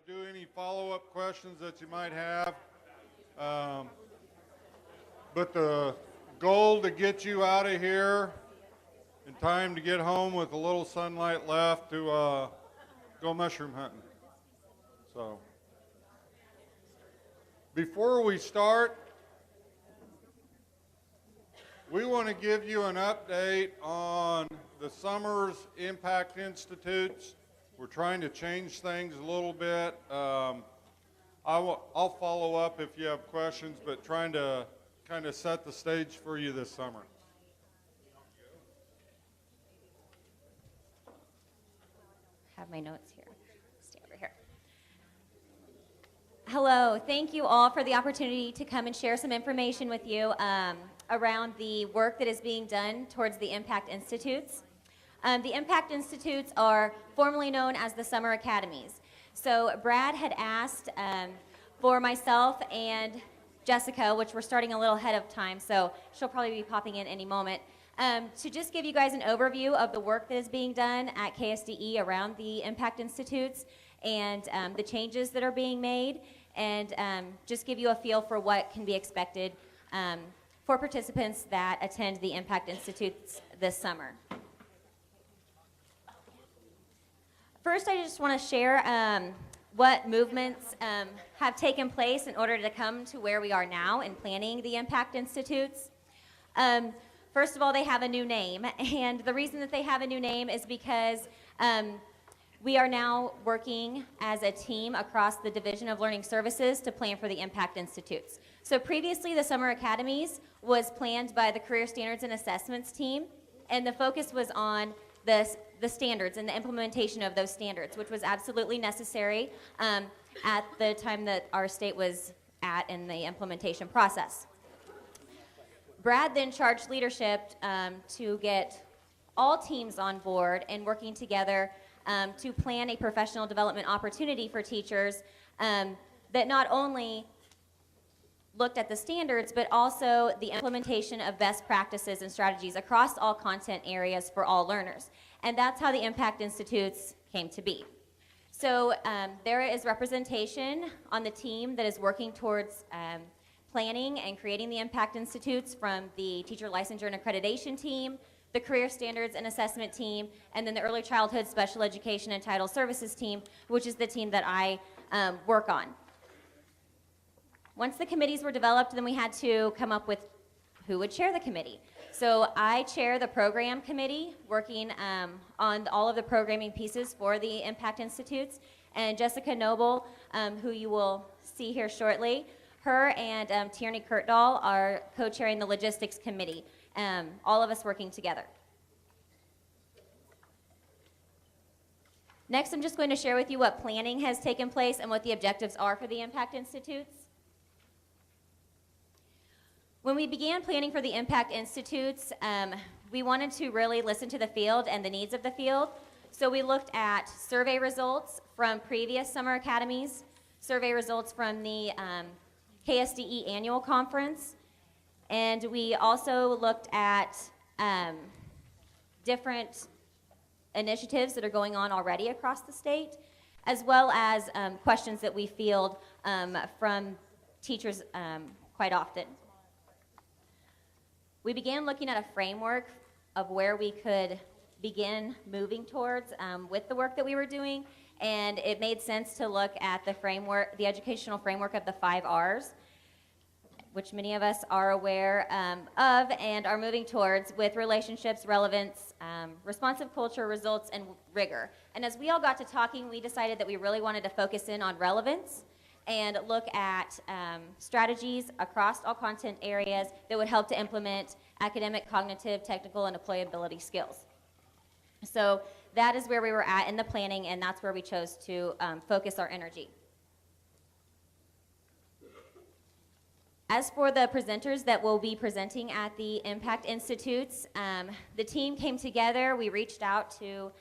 do any follow-up questions that you might have. But the goal to get you out of here in time to get home with a little sunlight left to go mushroom hunting. So before we start, we want to give you an update on the summer's Impact Institutes. We're trying to change things a little bit. I'll follow up if you have questions, but trying to kind of set the stage for you this summer. Have my notes here. Stay over here. Hello, thank you all for the opportunity to come and share some information with you around the work that is being done towards the Impact Institutes. The Impact Institutes are formerly known as the Summer Academies. So Brad had asked for myself and Jessica, which we're starting a little ahead of time, so she'll probably be popping in any moment, to just give you guys an overview of the work that is being done at KSDE around the Impact Institutes and the changes that are being made, and just give you a feel for what can be expected for participants that attend the Impact Institutes this summer. First, I just want to share what movements have taken place in order to come to where we are now in planning the Impact Institutes. First of all, they have a new name, and the reason that they have a new name is because we are now working as a team across the Division of Learning Services to plan for the Impact Institutes. So previously, the Summer Academies was planned by the Career Standards and Assessments team, and the focus was on the standards and the implementation of those standards, which was absolutely necessary at the time that our state was at in the implementation process. Brad then charged leadership to get all teams on board and working together to plan a professional development opportunity for teachers that not only looked at the standards, but also the implementation of best practices and strategies across all content areas for all learners. And that's how the Impact Institutes came to be. So there is representation on the team that is working towards planning and creating the Impact Institutes from the Teacher Licensure and Accreditation team, the Career Standards and Assessment team, and then the Early Childhood Special Education and Title Services team, which is the team that I work on. Once the committees were developed, then we had to come up with who would chair the committee. So I chair the program committee, working on all of the programming pieces for the Impact Institutes, and Jessica Nobo, who you will see here shortly, her and Tierney Kurtdahl are co-chairing the logistics committee, all of us working together. Next, I'm just going to share with you what planning has taken place and what the objectives are for the Impact Institutes. When we began planning for the Impact Institutes, we wanted to really listen to the field and the needs of the field. So we looked at survey results from previous summer academies, survey results from the KSDE annual conference, and we also looked at different initiatives that are going on already across the state, as well as questions that we field from teachers quite often. We began looking at a framework of where we could begin moving towards with the work that we were doing, and it made sense to look at the framework, the educational framework of the 5 R's, which many of us are aware of and are moving towards with relationships, relevance, responsive culture, results, and rigor. And as we all got to talking, we decided that we really wanted to focus in on relevance and look at strategies across all content areas that would help to implement academic, cognitive, technical, and employability skills. So that is where we were at in the planning, and that's where we chose to focus our energy. As for the presenters that will be presenting at the Impact Institutes, the team came together. We reached out to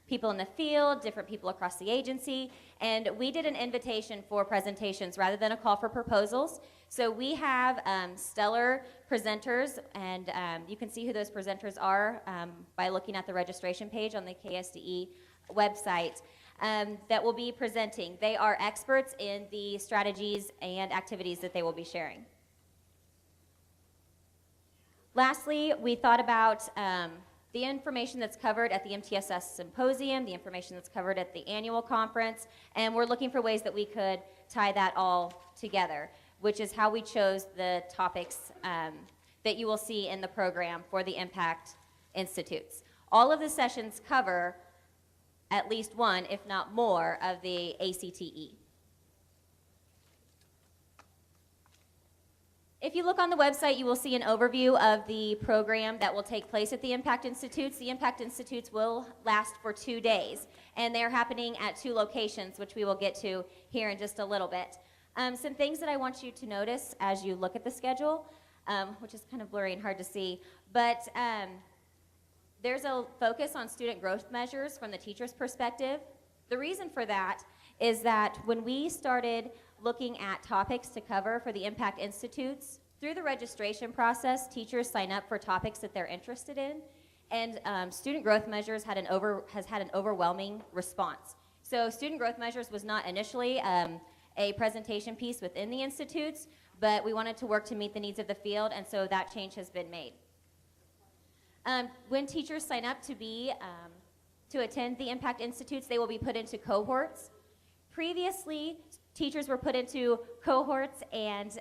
people in the field, different people across the agency, and we did an invitation for presentations rather than a call for proposals. So we have stellar presenters, and you can see who those presenters are by looking at the registration page on the KSDE website. that will be presenting. They are experts in the strategies and activities that they will be sharing. Lastly, we thought about the information that's covered at the MTSS Symposium, the information that's covered at the annual conference, and we're looking for ways that we could tie that all together, which is how we chose the topics that you will see in the program for the Impact Institutes. All of the sessions cover at least one, if not more, of the ACTE. If you look on the website, you will see an overview of the program that will take place at the Impact Institutes. The Impact Institutes will last for 2 days, and they're happening at 2 locations, which we will get to here in just a little bit. Some things that I want you to notice as you look at the schedule, which is kind of blurry and hard to see, but there's a focus on student growth measures from the teacher's perspective. The reason for that is that when we started looking at topics to cover for the Impact Institutes, through the registration process, teachers sign up for topics that they're interested in, and student growth measures has had an overwhelming response. So student growth measures was not initially a presentation piece within the institutes, but we wanted to work to meet the needs of the field, and so that change has been made. When teachers sign up to attend the Impact Institutes, they will be put into cohorts. Previously, teachers were put into cohorts, and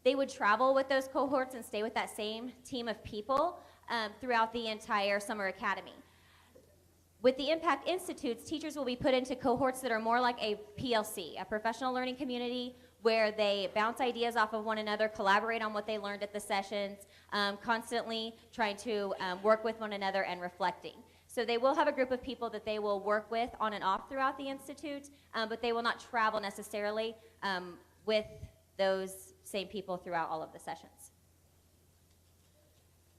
they would travel with those cohorts and stay with that same team of people throughout the entire summer academy. With the Impact Institutes, teachers will be put into cohorts that are more like a PLC, a professional learning community, where they bounce ideas off of one another, collaborate on what they learned at the sessions, constantly trying to work with one another and reflecting. So they will have a group of people that they will work with on and off throughout the institute, but they will not travel necessarily with those same people throughout all of the sessions.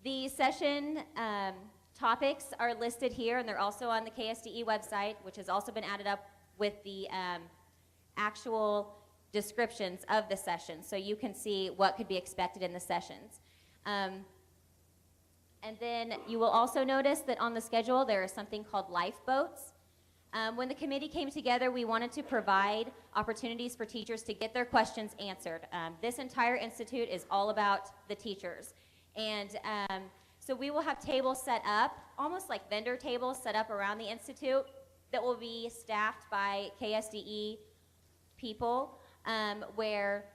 The session topics are listed here, and they're also on the KSDE website, which has also been added up with the actual descriptions of the session, so you can see what could be expected in the sessions. And then you will also notice that on the schedule there is something called lifeboats. When the committee came together, we wanted to provide opportunities for teachers to get their questions answered. This entire institute is all about the teachers. And so we will have tables set up, almost like vendor tables set up around the institute that will be staffed by KSDE people, where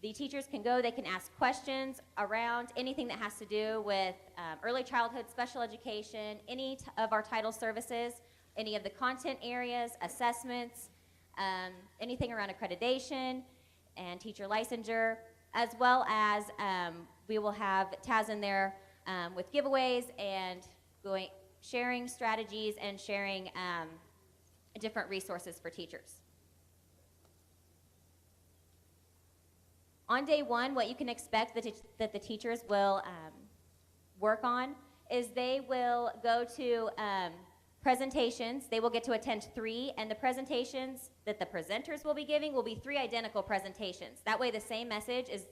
the teachers can go, they can ask questions around anything that has to do with early childhood, special education, any of our title services, any of the content areas, assessments, anything around accreditation and teacher licensure, as well as we will have Taz in there with giveaways and sharing strategies and sharing different resources for teachers. On day one, what you can expect that the teachers will work on is they will go to presentations. They will get to attend 3, and the presentations that the presenters will be giving will be 3 identical presentations. That way the same message is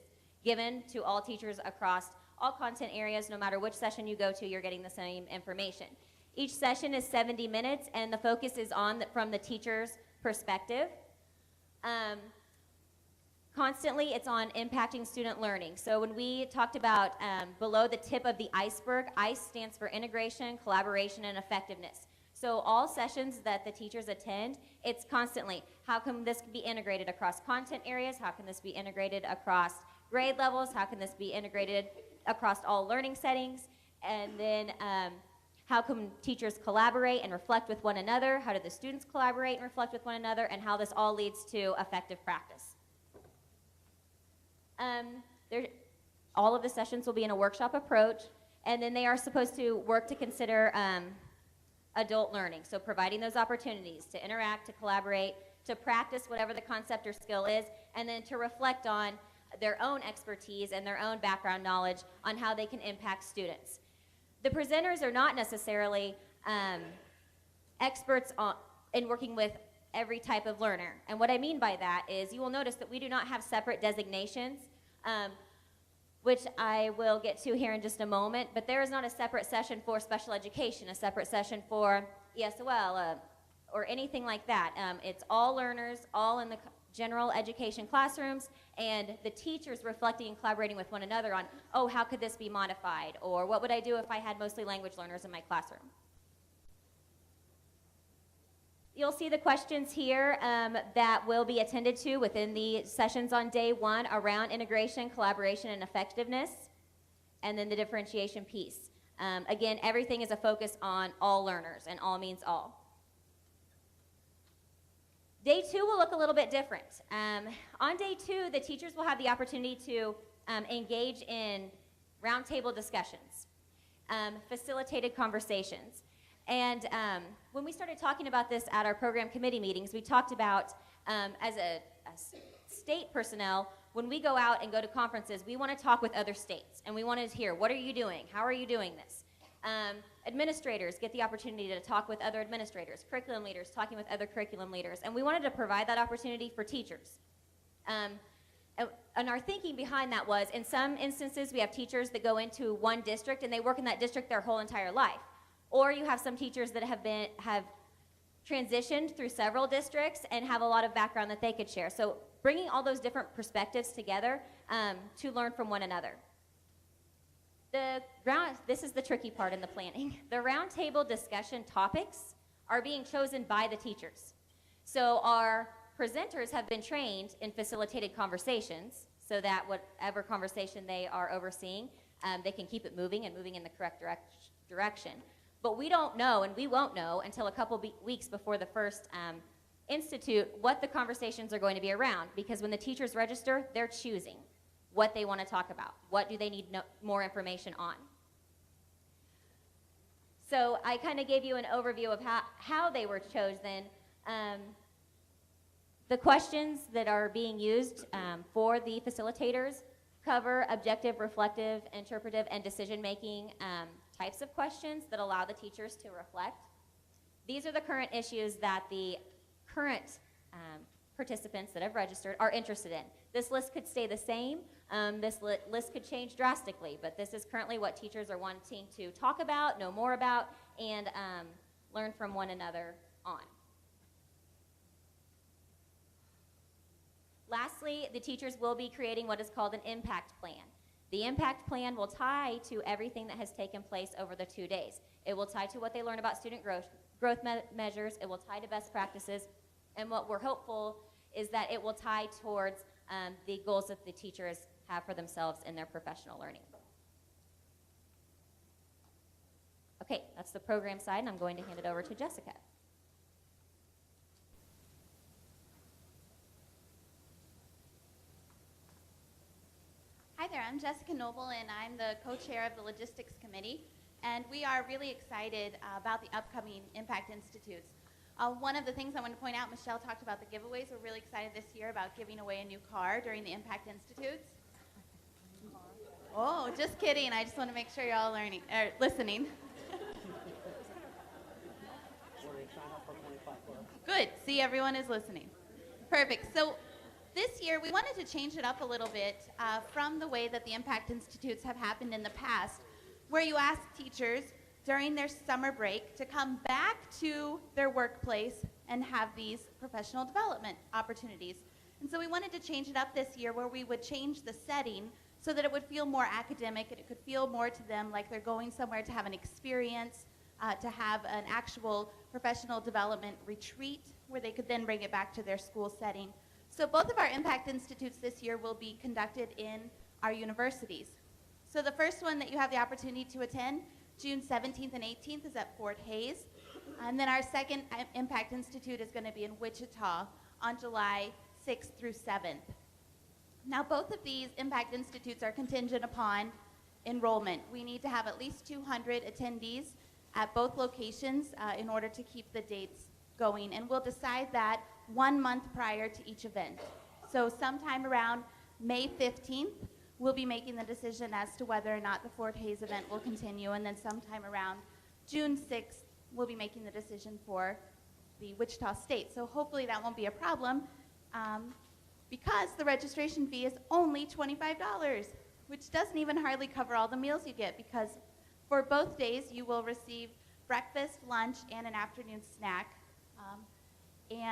given to all teachers across all content areas. No matter which session you go to, you're getting the same information. Each session is 70 minutes, and the focus is from the teacher's perspective. Constantly, it's on impacting student learning. So when we talked about below the tip of the iceberg, ICE stands for integration, collaboration, and effectiveness. So all sessions that the teachers attend, it's constantly, how can this be integrated across content areas? How can this be integrated across grade levels? How can this be integrated across all learning settings? And then how can teachers collaborate and reflect with one another? How do the students collaborate and reflect with one another? And how this all leads to effective practice. All of the sessions will be in a workshop approach, and then they are supposed to work to consider adult learning, so providing those opportunities to interact, to collaborate, to practice whatever the concept or skill is, and then to reflect on their own expertise and their own background knowledge on how they can impact students. The presenters are not necessarily experts in working with every type of learner. And what I mean by that is you will notice that we do not have separate designations, which I will get to here in just a moment, but there is not a separate session for special education, a separate session for ESOL, or anything like that. It's all learners, all in the general education classrooms, and the teachers reflecting and collaborating with one another on, oh, how could this be modified? Or what would I do if I had mostly language learners in my classroom? You'll see the questions here that will be attended to within the sessions on day one around integration, collaboration, and effectiveness, and then the differentiation piece. Again, everything is a focus on all learners, and all means all. Day two will look a little bit different. On day two, the teachers will have the opportunity to engage in roundtable discussions, facilitated conversations. And when we started talking about this at our program committee meetings, we talked about, as a state personnel, when we go out and go to conferences, we want to talk with other states, and we want to hear, what are you doing? How are you doing this? Administrators get the opportunity to talk with other administrators, curriculum leaders talking with other curriculum leaders, and we wanted to provide that opportunity for teachers. And our thinking behind that was, in some instances, we have teachers that go into one district and they work in that district their whole entire life. Or you have some teachers that have transitioned through several districts and have a lot of background that they could share. So bringing all those different perspectives together to learn from one another. This is the tricky part in the planning. The roundtable discussion topics are being chosen by the teachers. So our presenters have been trained in facilitated conversations so that whatever conversation they are overseeing, they can keep it moving and moving in the correct direction. But we don't know, and we won't know until a couple weeks before the first institute what the conversations are going to be around, because when the teachers register, they're choosing what they want to talk about. What do they need more information on? So I kind of gave you an overview of how they were chosen. The questions that are being used for the facilitators cover objective, reflective, interpretive, and decision-making types of questions that allow the teachers to reflect. These are the current issues that the current participants that have registered are interested in. This list could stay the same. This list could change drastically, but this is currently what teachers are wanting to talk about, know more about, and learn from one another on. Lastly, the teachers will be creating what is called an impact plan. The impact plan will tie to everything that has taken place over the 2 days. It will tie to what they learn about student growth measures. It will tie to best practices. And what we're hopeful is that it will tie towards the goals that the teachers have for themselves in their professional learning. Okay, that's the program side, and I'm going to hand it over to Jessica. Hi there, I'm Jessica Nobo, and I'm the co-chair of the Logistics Committee, and we are really excited about the upcoming Impact Institutes. One of the things I want to point out, Michelle talked about the giveaways. We're really excited this year about giving away a new car during the Impact Institutes. Oh, just kidding. I just want to make sure you're all listening. Good. See, everyone is listening. Perfect. So this year, we wanted to change it up a little bit from the way that the Impact Institutes have happened in the past, where you ask teachers during their summer break to come back to their workplace and have these professional development opportunities. And so we wanted to change it up this year, where we would change the setting so that it would feel more academic and it could feel more to them like they're going somewhere to have an experience, to have an actual professional development retreat where they could then bring it back to their school setting. So both of our Impact Institutes this year will be conducted in our universities. So the first one that you have the opportunity to attend, June 17th and 18th, is at Fort Hays. And then our second Impact Institute is going to be in Wichita on July 6th through 7th. Now, both of these Impact Institutes are contingent upon enrollment. We need to have at least 200 attendees at both locations in order to keep the dates going. And we'll decide that 1 month prior to each event. So sometime around May 15th, we'll be making the decision as to whether or not the Fort Hays event will continue, and then sometime around June 6th, we'll be making the decision for the Wichita State. So hopefully that won't be a problem, because the registration fee is only $25, which doesn't even hardly cover all the meals you get, because for both days you will receive breakfast, lunch, and an afternoon snack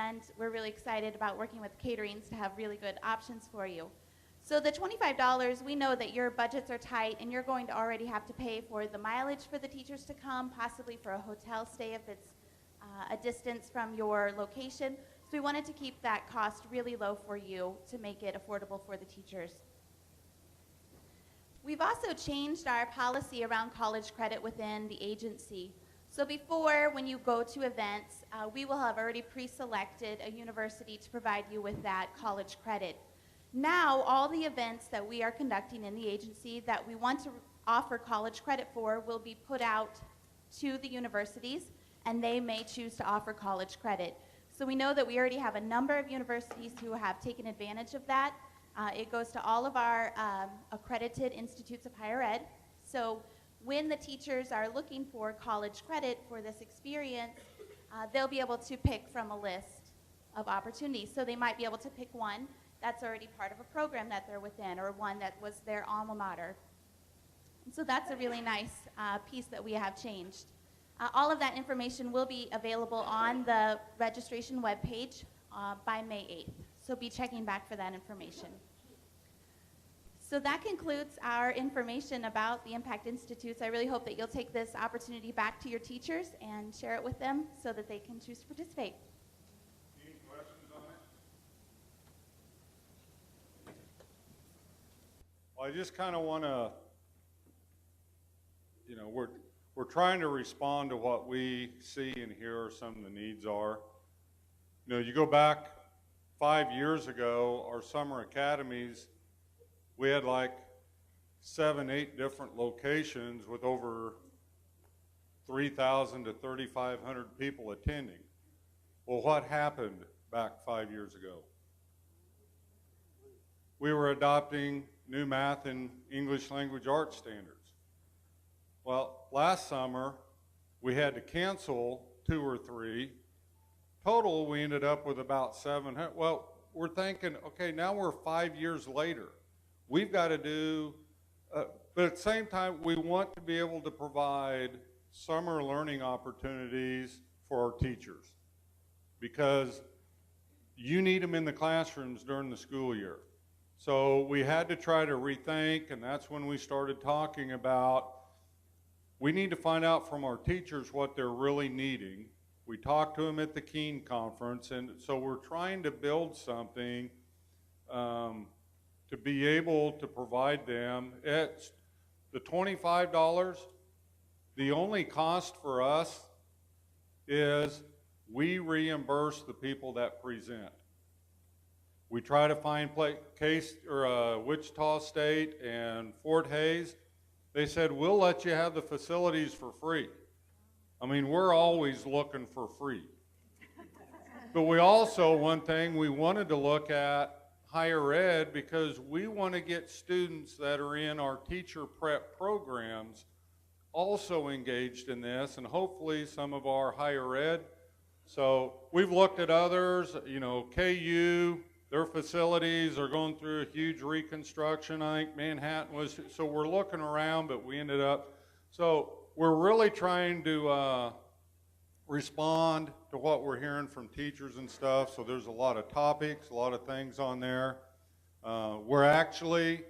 and we're really excited about working with caterings to have really good options for you. So the $25, we know that your budgets are tight and you're going to already have to pay for the mileage for the teachers to come, possibly for a hotel stay if it's a distance from your location. So we wanted to keep that cost really low for you to make it affordable for the teachers. We've also changed our policy around college credit within the agency. So before, when you go to events, we will have already pre-selected a university to provide you with that college credit. Now, all the events that we are conducting in the agency that we want to offer college credit for will be put out to the universities, and they may choose to offer college credit. So we know that we already have a number of universities who have taken advantage of that. It goes to all of our accredited institutes of higher ed. So when the teachers are looking for college credit for this experience, they'll be able to pick from a list of opportunities. So they might be able to pick one that's already part of a program that they're within, or one that was their alma mater. And so that's a really nice piece that we have changed. All of that information will be available on the registration webpage by May 8th. So be checking back for that information. So that concludes our information about the Impact Institutes. I really hope that you'll take this opportunity back to your teachers and share it with them so that they can choose to participate. Any questions on it? Well, I just kind of want to, we're trying to respond to what we see and hear some of the needs are. You go back 5 years ago, our summer academies, we had like 7, 8 different locations with over 3,000 to 3,500 people attending. Well, what happened back 5 years ago? We were adopting new math and English language arts standards. Well, last summer, we had to cancel 2 or 3. Total, we ended up with about 700. Well, we're thinking, okay, now we're 5 years later. We've got to do, but at the same time, we want to be able to provide summer learning opportunities for our teachers because you need them in the classrooms during the school year. So we had to try to rethink, and that's when we started talking about we need to find out from our teachers what they're really needing. We talked to them at the Keene conference, and so we're trying to build something to be able to provide them. It's the $25. The only cost for us is we reimburse the people that present. We try to find Wichita State and Fort Hays. They said, we'll let you have the facilities for free. I mean, we're always looking for free. But we also, one thing, we wanted to look at higher ed because we want to get students that are in our teacher prep programs also engaged in this, and hopefully some of our higher ed. So we've looked at others, KU, their facilities are going through a huge reconstruction. I think Manhattan was, so we're looking around, but we ended up, so we're really trying to respond to what we're hearing from teachers and stuff. So there's a lot of topics, a lot of things on there. We're actually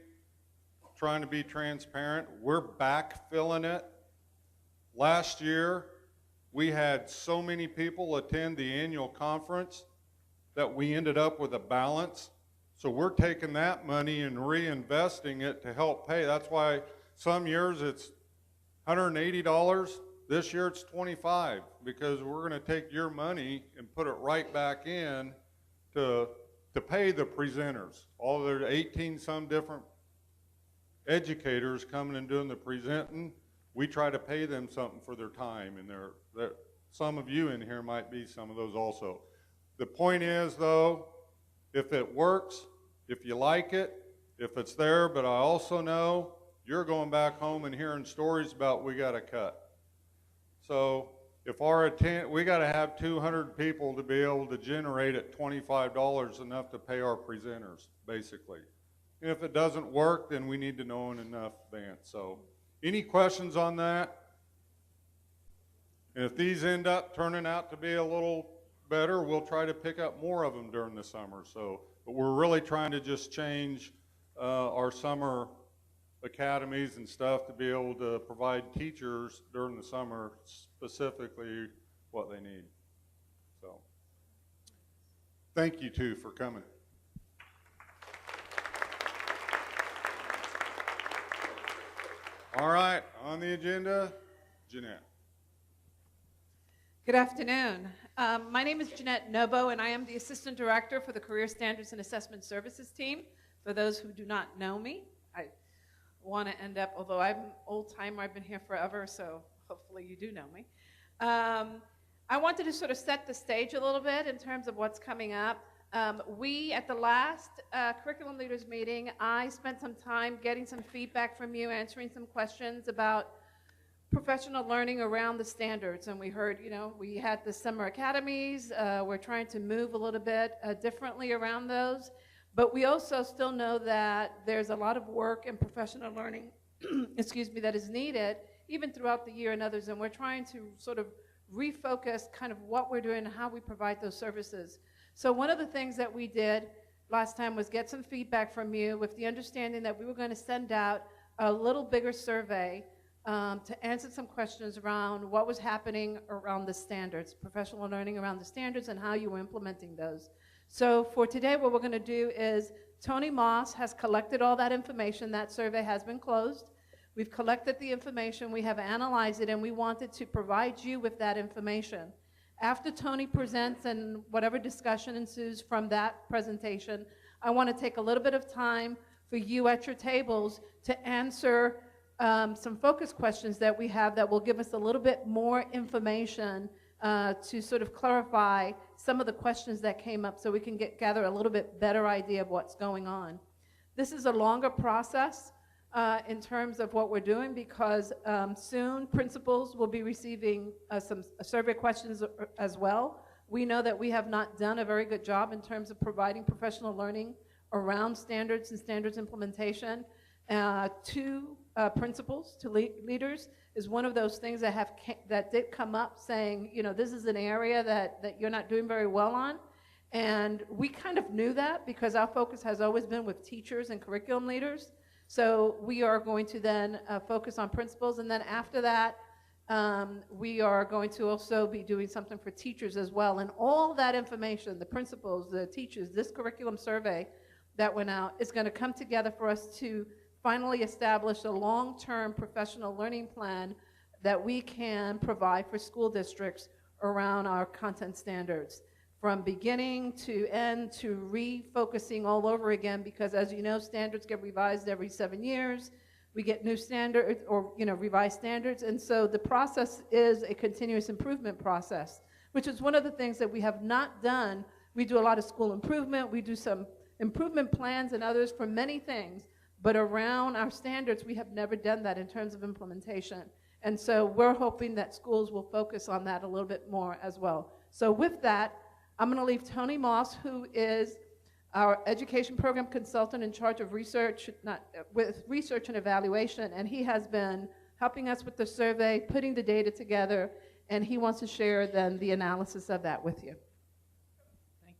trying to be transparent. We're backfilling it. Last year, we had so many people attend the annual conference that we ended up with a balance. So we're taking that money and reinvesting it to help pay. That's why some years it's $180. This year it's $25 because we're going to take your money and put it right back in to pay the presenters. All their 18 some different educators coming and doing the presenting. We try to pay them something for their time, and some of you in here might be some of those also. The point is, though, if it works, if you like it, if it's there, but I also know you're going back home and hearing stories about we got to cut. So if we got to have 200 people to be able to generate at $25 enough to pay our presenters, basically. And if it doesn't work, then we need to know in enough advance. So any questions on that? And if these end up turning out to be a little better, we'll try to pick up more of them during the summer. So, but we're really trying to just change our summer academies and stuff to be able to provide teachers during the summer specifically what they need. So, thank you too for coming. All right, on the agenda, Jeanette. Good afternoon. My name is Jeanette Nobo, and I am the Assistant Director for the Career Standards and Assessment Services team. For those who do not know me, I want to end up, although I'm an old-timer, I've been here forever, so hopefully you do know me. I wanted to sort of set the stage a little bit in terms of what's coming up. We, at the last curriculum leaders meeting, I spent some time getting some feedback from you, answering some questions about professional learning around the standards. And we heard, we had the summer academies. We're trying to move a little bit differently around those. But we also still know that there's a lot of work in professional learning, that is needed, even throughout the year and others. And we're trying to sort of refocus kind of what we're doing and how we provide those services. So one of the things that we did last time was get some feedback from you with the understanding that we were going to send out a little bigger survey to answer some questions around what was happening around the standards, professional learning around the standards, and how you were implementing those. So for today, what we're going to do is Tony Moss has collected all that information. That survey has been closed. We've collected the information. We have analyzed it, and we wanted to provide you with that information. After Tony presents and whatever discussion ensues from that presentation, I want to take a little bit of time for you at your tables to answer some focus questions that we have that will give us a little bit more information to sort of clarify some of the questions that came up so we can gather a little bit better idea of what's going on. This is a longer process in terms of what we're doing because soon principals will be receiving some survey questions as well. We know that we have not done a very good job in terms of providing professional learning around standards and standards implementation to principals, to leaders, is one of those things that did come up saying, this is an area that you're not doing very well on. And we kind of knew that because our focus has always been with teachers and curriculum leaders. So we are going to then focus on principals. And then after that, we are going to also be doing something for teachers as well. And all that information, the principals, the teachers, this curriculum survey that went out is going to come together for us to finally establish a long-term professional learning plan that we can provide for school districts around our content standards. From beginning to end to refocusing all over again, because as you know, standards get revised every 7 years. We get new standards or revised standards, and so the process is a continuous improvement process, which is one of the things that we have not done. We do a lot of school improvement. We do some improvement plans and others for many things, but around our standards, we have never done that in terms of implementation. And so we're hoping that schools will focus on that a little bit more as well. So with that, I'm going to leave Tony Moss, who is our education program consultant in charge of research, with research and evaluation, and he has been helping us with the survey, putting the data together, and he wants to share then the analysis of that with you. Thank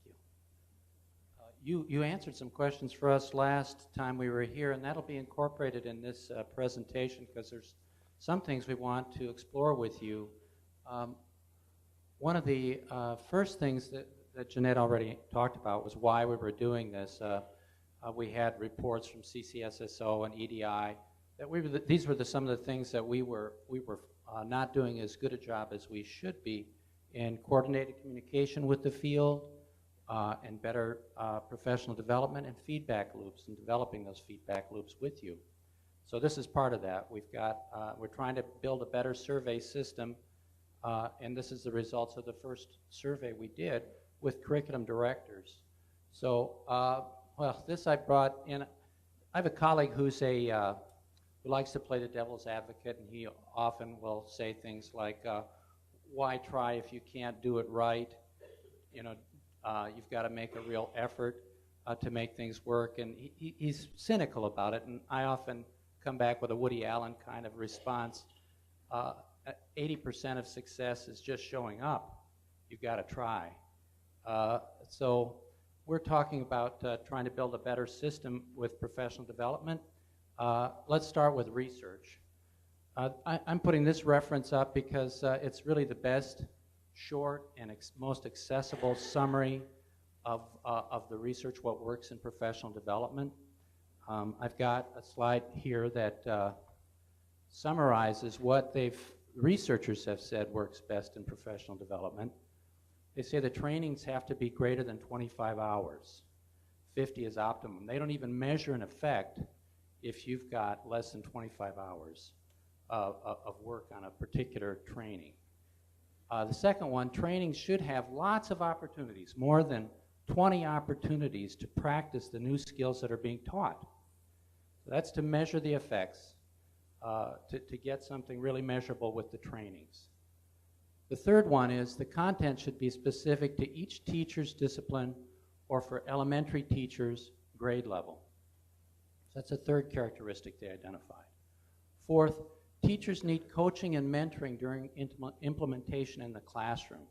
you. You answered some questions for us last time we were here, and that'll be incorporated in this presentation because there's some things we want to explore with you. One of the first things that Jeanette already talked about was why we were doing this. We had reports from CCSSO and EDI that these were some of the things that we were not doing as good a job as we should be in coordinated communication with the field and better professional development and feedback loops and developing those feedback loops with you. So this is part of that. We're trying to build a better survey system, and this is the results of the first survey we did with curriculum directors. So, this I brought in. I have a colleague who likes to play the devil's advocate, and he often will say things like, why try if you can't do it right? You've got to make a real effort to make things work, and he's cynical about it, and I often come back with a Woody Allen kind of response. 80% of success is just showing up. You've got to try. So we're talking about trying to build a better system with professional development. Let's start with research. I'm putting this reference up because it's really the best short and most accessible summary of the research, what works in professional development. I've got a slide here that summarizes what researchers have said works best in professional development. They say the trainings have to be greater than 25 hours. 50 is optimum. They don't even measure an effect if you've got less than 25 hours of work on a particular training. The second one, training should have lots of opportunities, more than 20 opportunities to practice the new skills that are being taught. So that's to measure the effects, to get something really measurable with the trainings. The third one is the content should be specific to each teacher's discipline or for elementary teachers' grade level. So that's a third characteristic they identified. Fourth, teachers need coaching and mentoring during implementation in the classroom.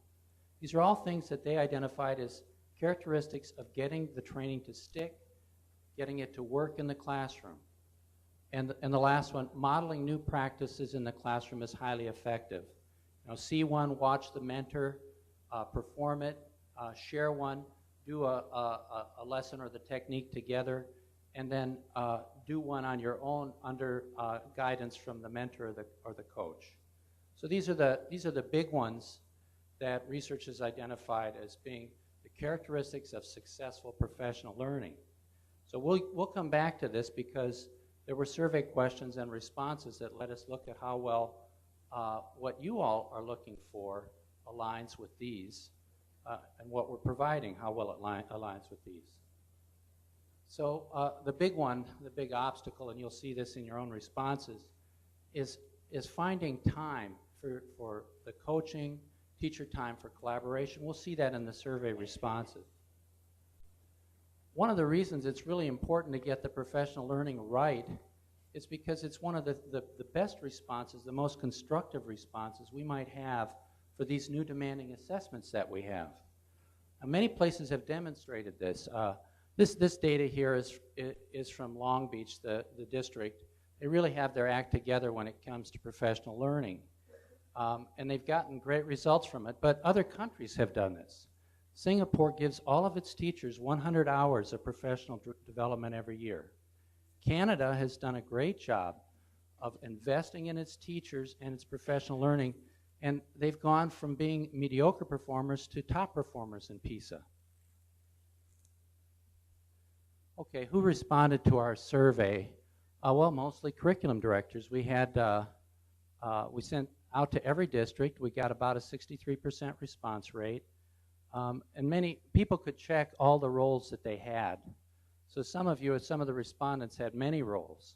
These are all things that they identified as characteristics of getting the training to stick, getting it to work in the classroom. And the last one, modeling new practices in the classroom is highly effective. You know, see one, watch the mentor, perform it, share one, do a lesson or the technique together, and then do one on your own under guidance from the mentor or the coach. So these are the big ones that research has identified as being the characteristics of successful professional learning. So we'll come back to this because there were survey questions and responses that let us look at how well what you all are looking for aligns with these, and what we're providing, how well it aligns with these. So the big one, the big obstacle, and you'll see this in your own responses, is finding time for the coaching, teacher time for collaboration. We'll see that in the survey responses. One of the reasons it's really important to get the professional learning right is because it's one of the best responses, the most constructive responses we might have for these new demanding assessments that we have. Many places have demonstrated this. This data here is from Long Beach, the district. They really have their act together when it comes to professional learning. And they've gotten great results from it, but other countries have done this. Singapore gives all of its teachers 100 hours of professional development every year. Canada has done a great job of investing in its teachers and its professional learning, and they've gone from being mediocre performers to top performers in PISA. Okay, who responded to our survey? Well, mostly curriculum directors. We sent out to every district. We got about a 63% response rate. And many people could check all the roles that they had. So some of the respondents had many roles.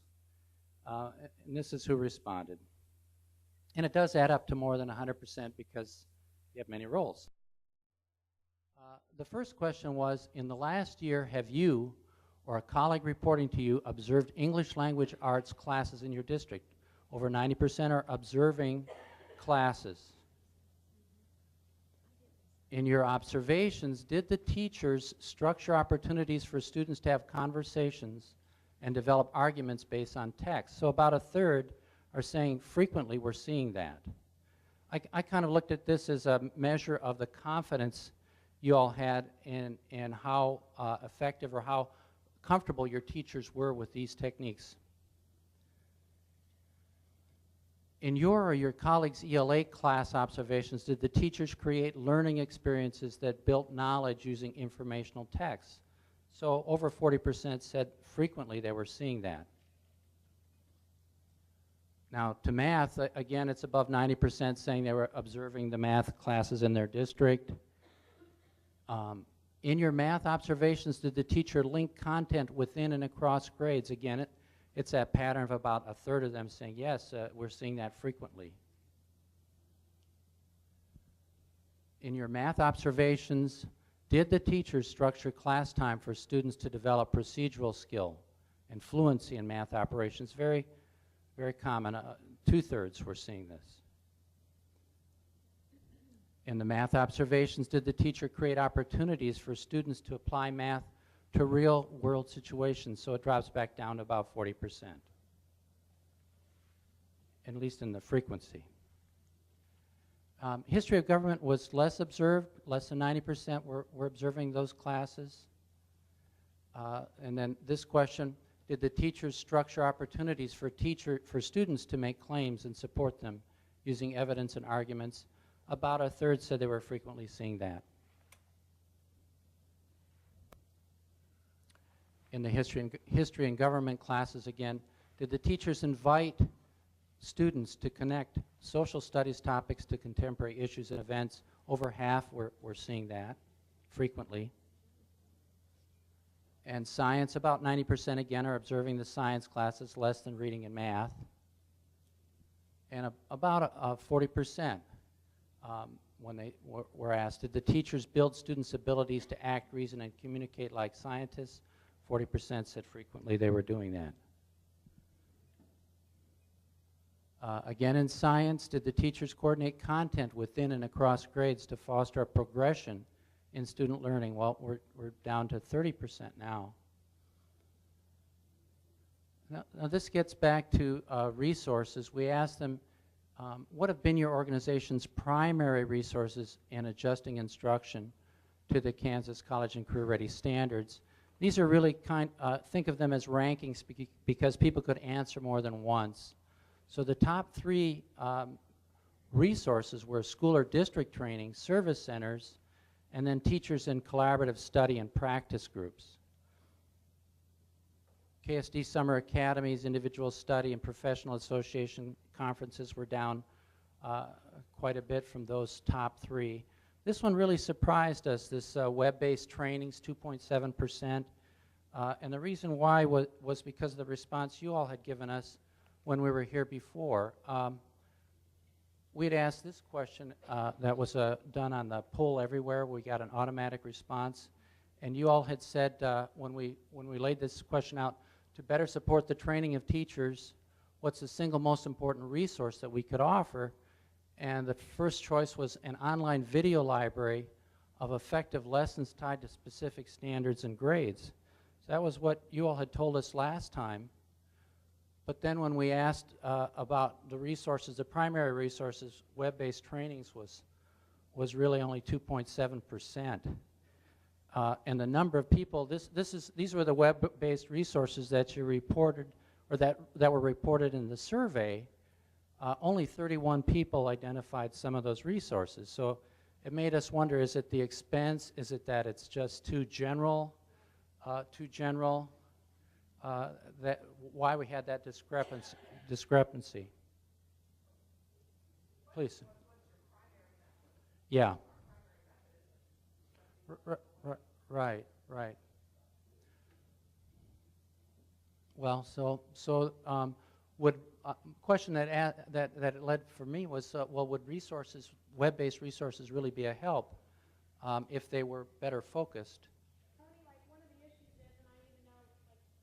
And this is who responded. And it does add up to more than 100% because you have many roles. The first question was, in the last year, have you or a colleague reporting to you observed English language arts classes in your district? Over 90% are observing classes. In your observations, did the teachers structure opportunities for students to have conversations and develop arguments based on text? So about a third are saying frequently we're seeing that. I kind of looked at this as a measure of the confidence you all had in how effective or how comfortable your teachers were with these techniques. In your or your colleagues' ELA class observations, did the teachers create learning experiences that built knowledge using informational texts? So over 40% said frequently they were seeing that. Now to math, again, it's above 90% saying they were observing the math classes in their district. In your math observations, did the teacher link content within and across grades? Again, it's that pattern of about a third of them saying, yes, we're seeing that frequently. In your math observations, did the teachers structure class time for students to develop procedural skill and fluency in math operations? Very, very common. 2/3 were seeing this. In the math observations, did the teacher create opportunities for students to apply math to real-world situations? So it drops back down to about 40%, at least in the frequency. History of government was less observed. Less than 90% were observing those classes. And then this question, did the teachers structure opportunities for students to make claims and support them using evidence and arguments? About a third said they were frequently seeing that. In the history and government classes, again, did the teachers invite students to connect social studies topics to contemporary issues and events? Over half were seeing that frequently. And science, about 90% again are observing the science classes, less than reading and math. And about 40% when they were asked, did the teachers build students' abilities to act, reason, and communicate like scientists? 40% said frequently they were doing that. Again, in science, did the teachers coordinate content within and across grades to foster a progression in student learning? Well, we're down to 30% now. Now this gets back to resources. We asked them, what have been your organization's primary resources in adjusting instruction to the Kansas College and Career Ready standards? These are really think of them as rankings because people could answer more than once. So the top three resources were school or district training, service centers, and then teachers in collaborative study and practice groups. KSD summer academies, individual study, and professional association conferences were down quite a bit from those top three. This one really surprised us, this web-based trainings, 2.7%. And the reason why was because of the response you all had given us when we were here before. We'd asked this question that was done on the poll everywhere. We got an automatic response. And you all had said when we laid this question out, to better support the training of teachers, what's the single most important resource that we could offer? And the first choice was an online video library of effective lessons tied to specific standards and grades. So that was what you all had told us last time. But then when we asked about the resources, the primary resources, web-based trainings was really only 2.7%. And the number of people, these were the web-based resources that you reported, or that were reported in the survey. Only 31 people identified some of those resources. So it made us wonder, is it the expense? Is it that it's just too general? That why we had that discrepancy. Please. Yeah. Right. Well, question that it led for me was, well, would web-based resources really be a help if they were better focused? One of the issues is, and I even know,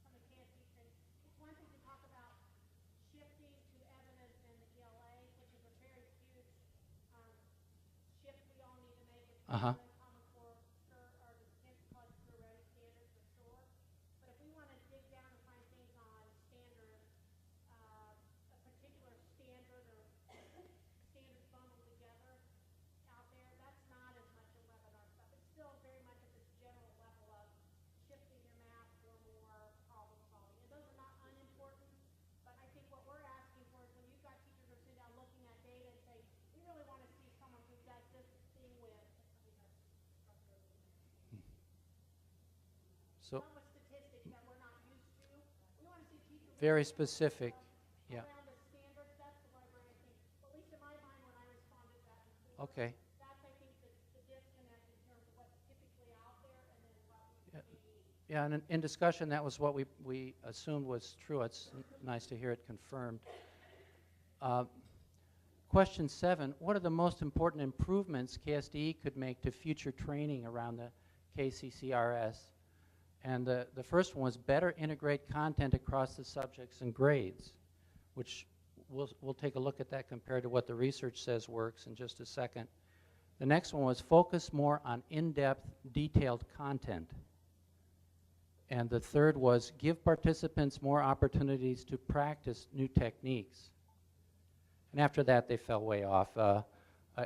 from the KSDE thing, it's one thing to talk about shifting to evidence and the ELA, which is a very huge shift we all need to make. Uh-huh. Common Core or the Kansas College Career Ready standards for sure. But if we want to dig down and find things on standards, a particular standard or standards bundled together out there, that's not as much a webinar stuff. It's still very much at this general level of shifting your math for more problem solving. And those are not unimportant, but I think what we're asking for is when you've got teachers who are sitting down looking at data and saying, we really want to see someone who does this thing with So some statistics that we're not used to. We want to see teachers very specific. Yeah. around the standards. That's the library, I think. At least in my mind, when I responded to that before. Okay. That's, I think, the disconnect in terms of what's typically out there and then what we need. Yeah, and in discussion, that was what we assumed was true. It's nice to hear it confirmed. Question 7, what are the most important improvements KSDE could make to future training around the KCCRS? And the first one was better integrate content across the subjects and grades, which we'll take a look at that compared to what the research says works in just a second. The next one was focus more on in-depth, detailed content. And the third was give participants more opportunities to practice new techniques. And after that, they fell way off.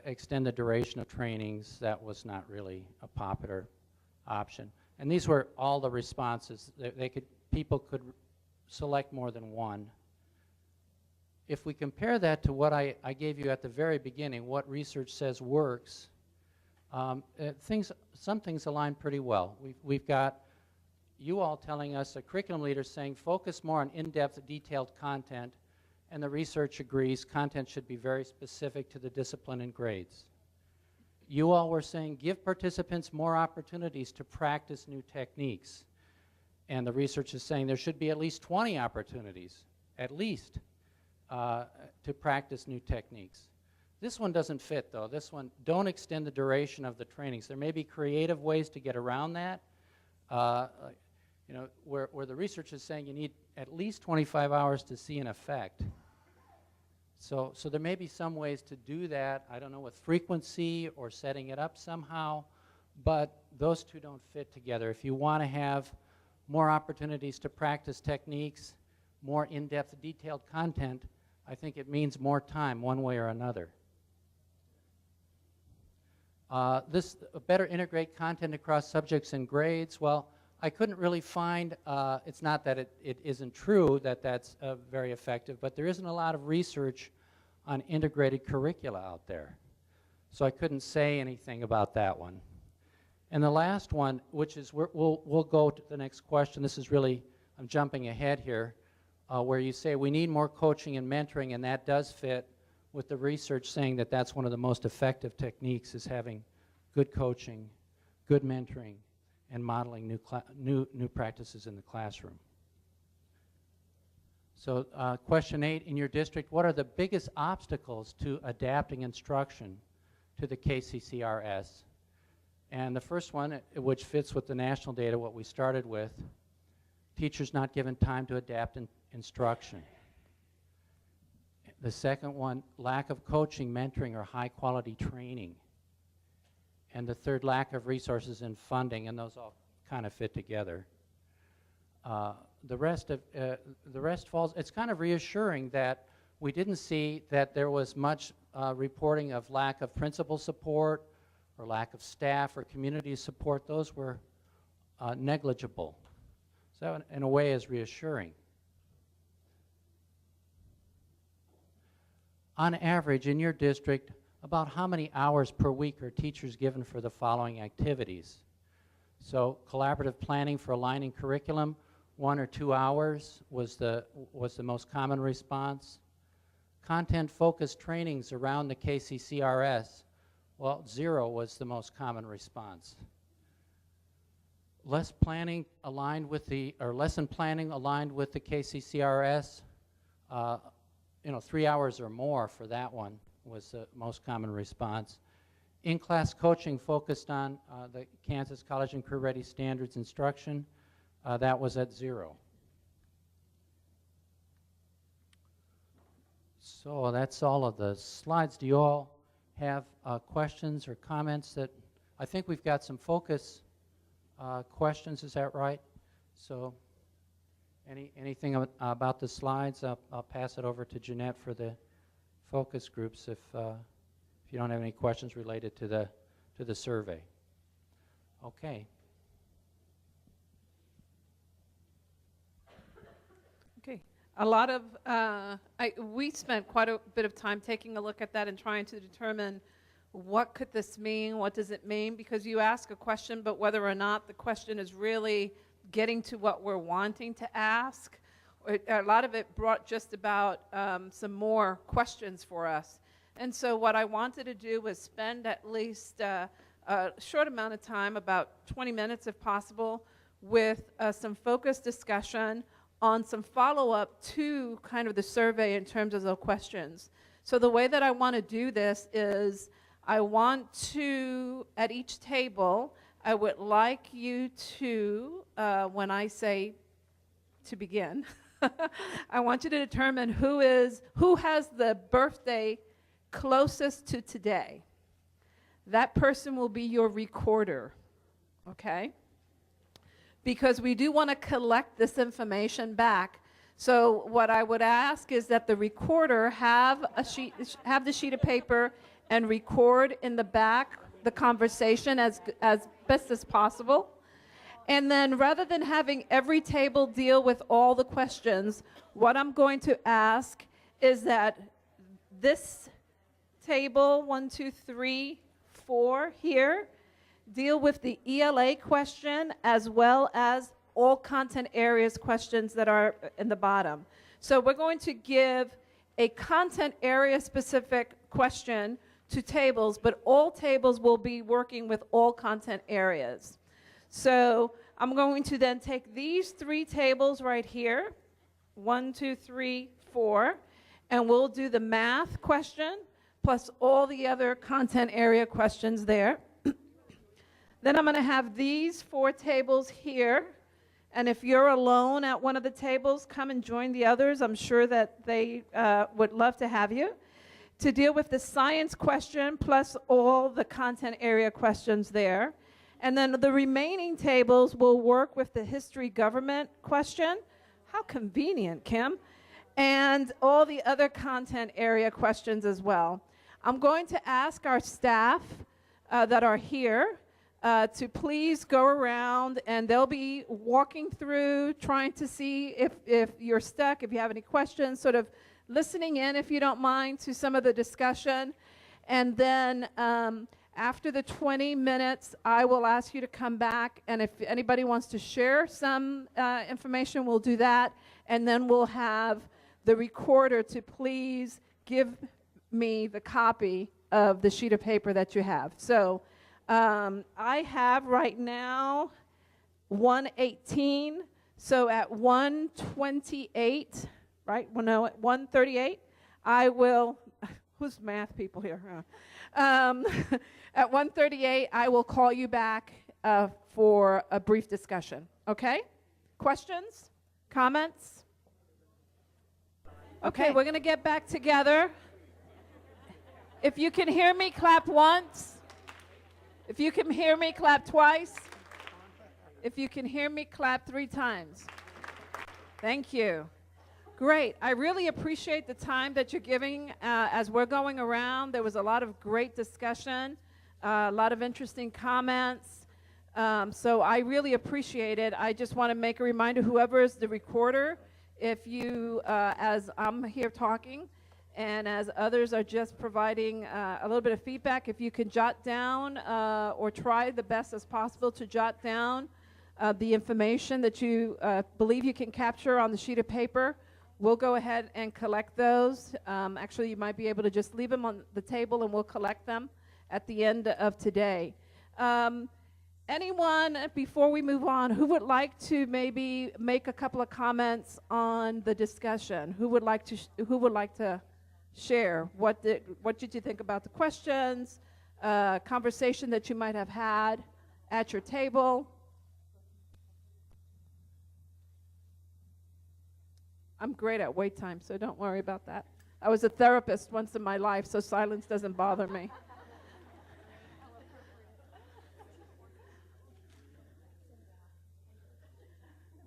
Extend the duration of trainings, that was not really a popular option. And these were all the responses. People could select more than one. If we compare that to what I gave you at the very beginning, what research says works, some things align pretty well. We've got you all telling us, a curriculum leader saying focus more on in-depth, detailed content, and the research agrees content should be very specific to the discipline and grades. You all were saying give participants more opportunities to practice new techniques, and the research is saying there should be at least 20 opportunities, at least, to practice new techniques. This one doesn't fit, though. This one, don't extend the duration of the trainings. There may be creative ways to get around that. Where the research is saying you need at least 25 hours to see an effect. So there may be some ways to do that, I don't know, with frequency or setting it up somehow, but those two don't fit together. If you want to have more opportunities to practice techniques, more in-depth, detailed content, I think it means more time one way or another. Better integrate content across subjects and grades. Well, I couldn't really find, it's not that it isn't true that that's very effective, but there isn't a lot of research on integrated curricula out there. So I couldn't say anything about that one. And the last one, which is, we'll go to the next question. This is really, I'm jumping ahead here, where you say we need more coaching and mentoring, and that does fit with the research saying that that's one of the most effective techniques, is having good coaching, good mentoring, and modeling new practices in the classroom. So question 8, in your district, what are the biggest obstacles to adapting instruction to the KCCRS? And the first one, which fits with the national data, what we started with, teachers not given time to adapt instruction. The second one, lack of coaching, mentoring, or high-quality training. And the third, lack of resources and funding, and those all kind of fit together. The rest falls. It's kind of reassuring that we didn't see that there was much reporting of lack of principal support or lack of staff or community support. Those were negligible. So that, in a way, is reassuring. On average, in your district, about how many hours per week are teachers given for the following activities? So collaborative planning for aligning curriculum, 1 or 2 hours was the most common response. Content-focused trainings around the KCCRS, well, 0 was the most common response. Lesson planning aligned with the KCCRS, 3 hours or more for that one was the most common response. In-class coaching focused on the Kansas College and Career Ready Standards instruction, that was at 0. So that's all of the slides. Do you all have questions or comments? That I think we've got some focus questions, is that right? So anything about the slides? I'll pass it over to Jeanette for the focus groups if you don't have any questions related to the survey. Okay. Okay. A lot of, we spent quite a bit of time taking a look at that and trying to determine what could this mean, what does it mean, because you ask a question, but whether or not the question is really getting to what we're wanting to ask. A lot of it brought just about some more questions for us. And so what I wanted to do was spend at least a short amount of time, about 20 minutes if possible, with some focused discussion on some follow-up to kind of the survey in terms of the questions. So the way that I want to do this is I want to, at each table, I would like you to, when I say to begin, I want you to determine who has the birthday closest to today. that person will be your recorder, okay? Because we do want to collect this information back. So what I would ask is that the recorder have the sheet of paper and record in the back the conversation as best as possible. And then rather than having every table deal with all the questions, what I'm going to ask is that this table, 1, 2, 3, 4 here, deal with the ELA question as well as all content areas questions that are in the bottom. So we're going to give a content area specific question to tables, but all tables will be working with all content areas. So I'm going to then take these 3 tables right here, 1, 2, 3, 4, and we'll do the math question plus all the other content area questions there. Then I'm going to have these 4 tables here, and if you're alone at one of the tables, come and join the others. I'm sure that they would love to have you, to deal with the science question plus all the content area questions there. And then the remaining tables will work with the history government question. How convenient, Kim. And all the other content area questions as well. I'm going to ask our staff that are here to please go around, and they'll be walking through, trying to see if you're stuck, if you have any questions, sort of listening in, if you don't mind, to some of the discussion. And then after the 20 minutes, I will ask you to come back, and if anybody wants to share some information, we'll do that. And then we'll have the recorder to please give me the copy of the sheet of paper that you have. So I have right now 1:18. So at 1:28, right? Well, no, at 1:38, I will. Who's math people here? At 1:38, I will call you back for a brief discussion. Okay? Questions? Comments? Okay, we're going to get back together. If you can hear me, clap once. If you can hear me, clap twice. If you can hear me, clap 3 times. Thank you. Great. I really appreciate the time that you're giving as we're going around. There was a lot of great discussion, a lot of interesting comments. So I really appreciate it. I just want to make a reminder, whoever is the recorder, if you, as I'm here talking, and as others are just providing a little bit of feedback, if you can jot down or try the best as possible to jot down the information that you believe you can capture on the sheet of paper, we'll go ahead and collect those. Actually, you might be able to just leave them on the table and we'll collect them at the end of today. Anyone, before we move on, who would like to maybe make a couple of comments on the discussion? Who would like to share? What did you think about the questions, conversation that you might have had at your table? I'm great at wait time, so don't worry about that. I was a therapist once in my life, so silence doesn't bother me.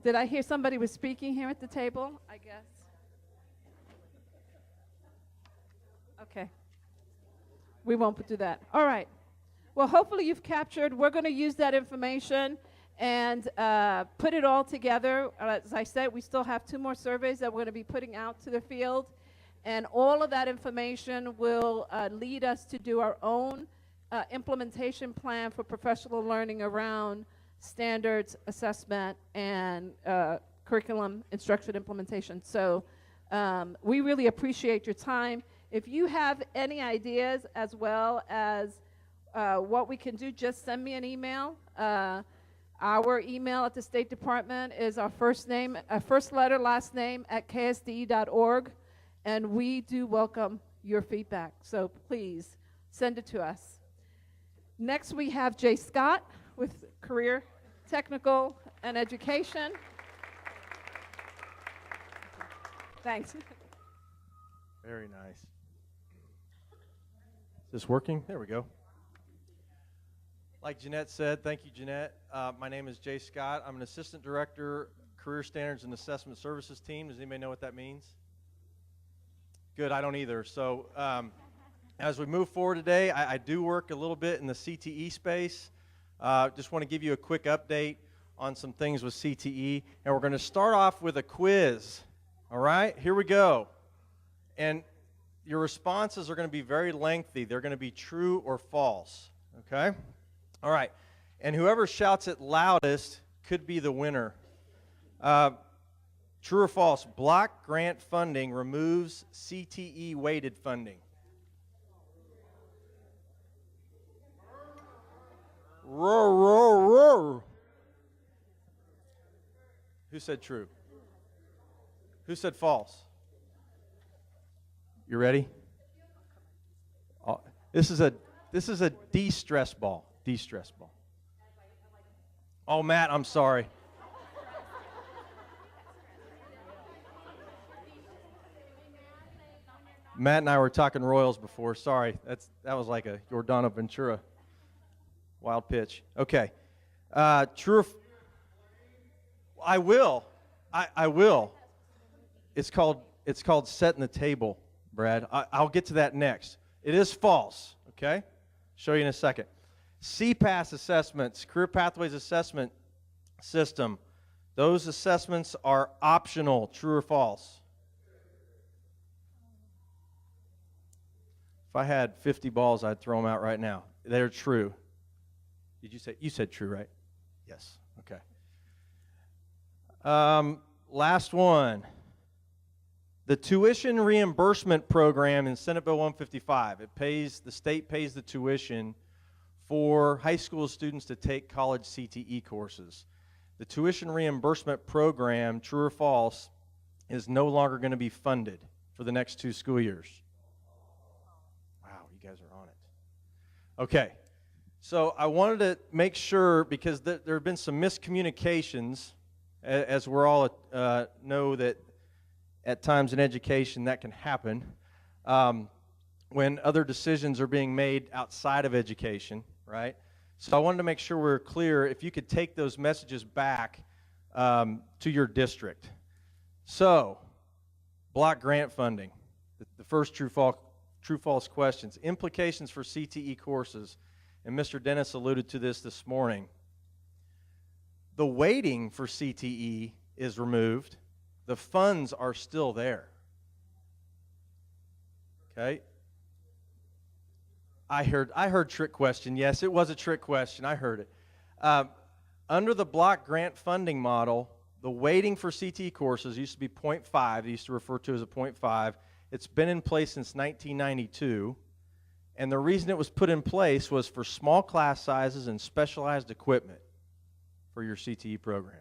Did I hear somebody was speaking here at the table? I guess. Okay. We won't do that. All right. Well, hopefully you've captured. We're going to use that information and put it all together. As I said, we still have 2 more surveys that we're going to be putting out to the field. And all of that information will lead us to do our own implementation plan for professional learning around standards, assessment, and curriculum instruction implementation. So we really appreciate your time. If you have any ideas as well as what we can do, just send me an email. Our email at the State Department is our first letter, last name at ksde.org, and we do welcome your feedback. So please send it to us. Next, we have Jay Scott with Career, Technical, and Education. Thanks. Very nice. Is this working? There we go. Like Jeanette said, thank you, Jeanette. My name is Jay Scott. I'm an Assistant Director, Career Standards and Assessment Services team. Does anybody know what that means? Good, I don't either. So as we move forward today, I do work a little bit in the CTE space. Just want to give you a quick update on some things with CTE. And we're going to start off with a quiz. All right, here we go. And your responses are going to be very lengthy. They're going to be true or false. Okay? All right, and whoever shouts it loudest could be the winner. True or false, block grant funding removes CTE weighted funding. Roar, roar, roar. Who said true? Who said false? You ready? Oh, this is a de-stress ball. De-stress ball. Oh, Matt, I'm sorry. Matt and I were talking Royals before. Sorry, that was like a Yordano Ventura wild pitch. Okay, true. I will. I will. It's called setting the table, Brad. I'll get to that next. It is false. Okay, show you in a second. CPAS assessments, Career Pathways Assessment System. Those assessments are optional. True or false? If I had 50 balls, I'd throw them out right now. They're true. You said true, right? Yes. Okay. Last one. The tuition reimbursement program in Senate Bill 155. The state pays the tuition for high school students to take college CTE courses. The tuition reimbursement program, true or false, is no longer going to be funded for the next 2 school years. Wow, you guys are on it. Okay, so I wanted to make sure, because there have been some miscommunications, as we're all know that at times in education that can happen when other decisions are being made outside of education, right? So I wanted to make sure we're clear. If you could take those messages back to your district. So, block grant funding. The first true-false questions. Implications for CTE courses. And Mr. Dennis alluded to this morning. The weighting for CTE is removed. The funds are still there. Okay? I heard trick question. Yes, it was a trick question. I heard it. Under the block grant funding model, the weighting for CTE courses used to be 0.5. They used to refer to as a 0.5. It's been in place since 1992. And the reason it was put in place was for small class sizes and specialized equipment for your CTE programs.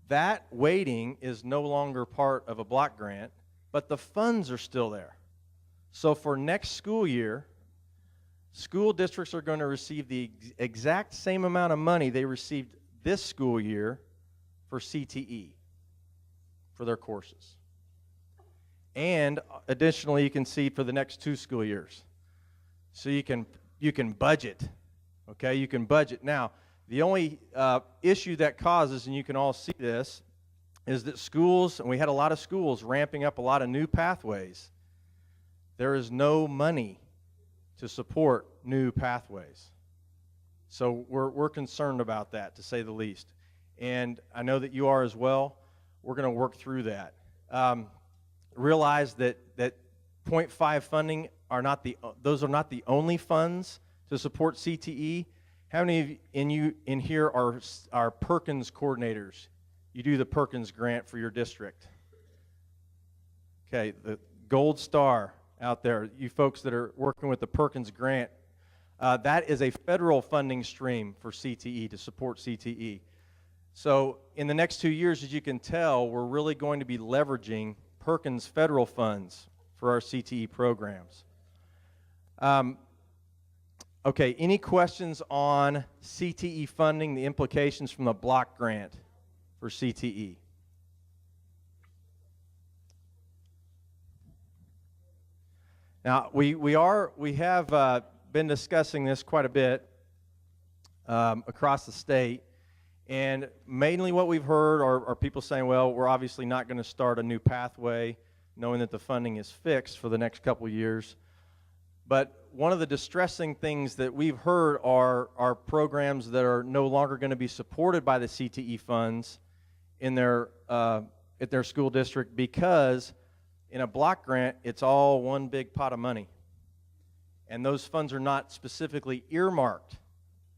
That weighting is no longer part of a block grant, but the funds are still there. So for next school year, school districts are going to receive the exact same amount of money they received this school year for CTE, for their courses. And additionally, you can see for the next 2 school years. So you can budget, okay? You can budget. Now, the only issue that causes, and you can all see this, is that schools, and we had a lot of schools ramping up a lot of new pathways. There is no money to support new pathways. So we're concerned about that, to say the least. And I know that you are as well. We're going to work through that. Realize that 0.5 funding those are not the only funds to support CTE. How many of you in here are Perkins coordinators? You do the Perkins grant for your district. Okay, the gold star out there, you folks that are working with the Perkins grant, that is a federal funding stream for CTE, to support CTE. So in the next 2 years, as you can tell, we're really going to be leveraging Perkins federal funds for our CTE programs. Okay, any questions on CTE funding, the implications from the block grant for CTE? Now, we have been discussing this quite a bit across the state, and mainly what we've heard are people saying, well, we're obviously not going to start a new pathway knowing that the funding is fixed for the next couple years. But one of the distressing things that we've heard are programs that are no longer going to be supported by the CTE funds in their at their school district, because in a block grant, it's all one big pot of money. And those funds are not specifically earmarked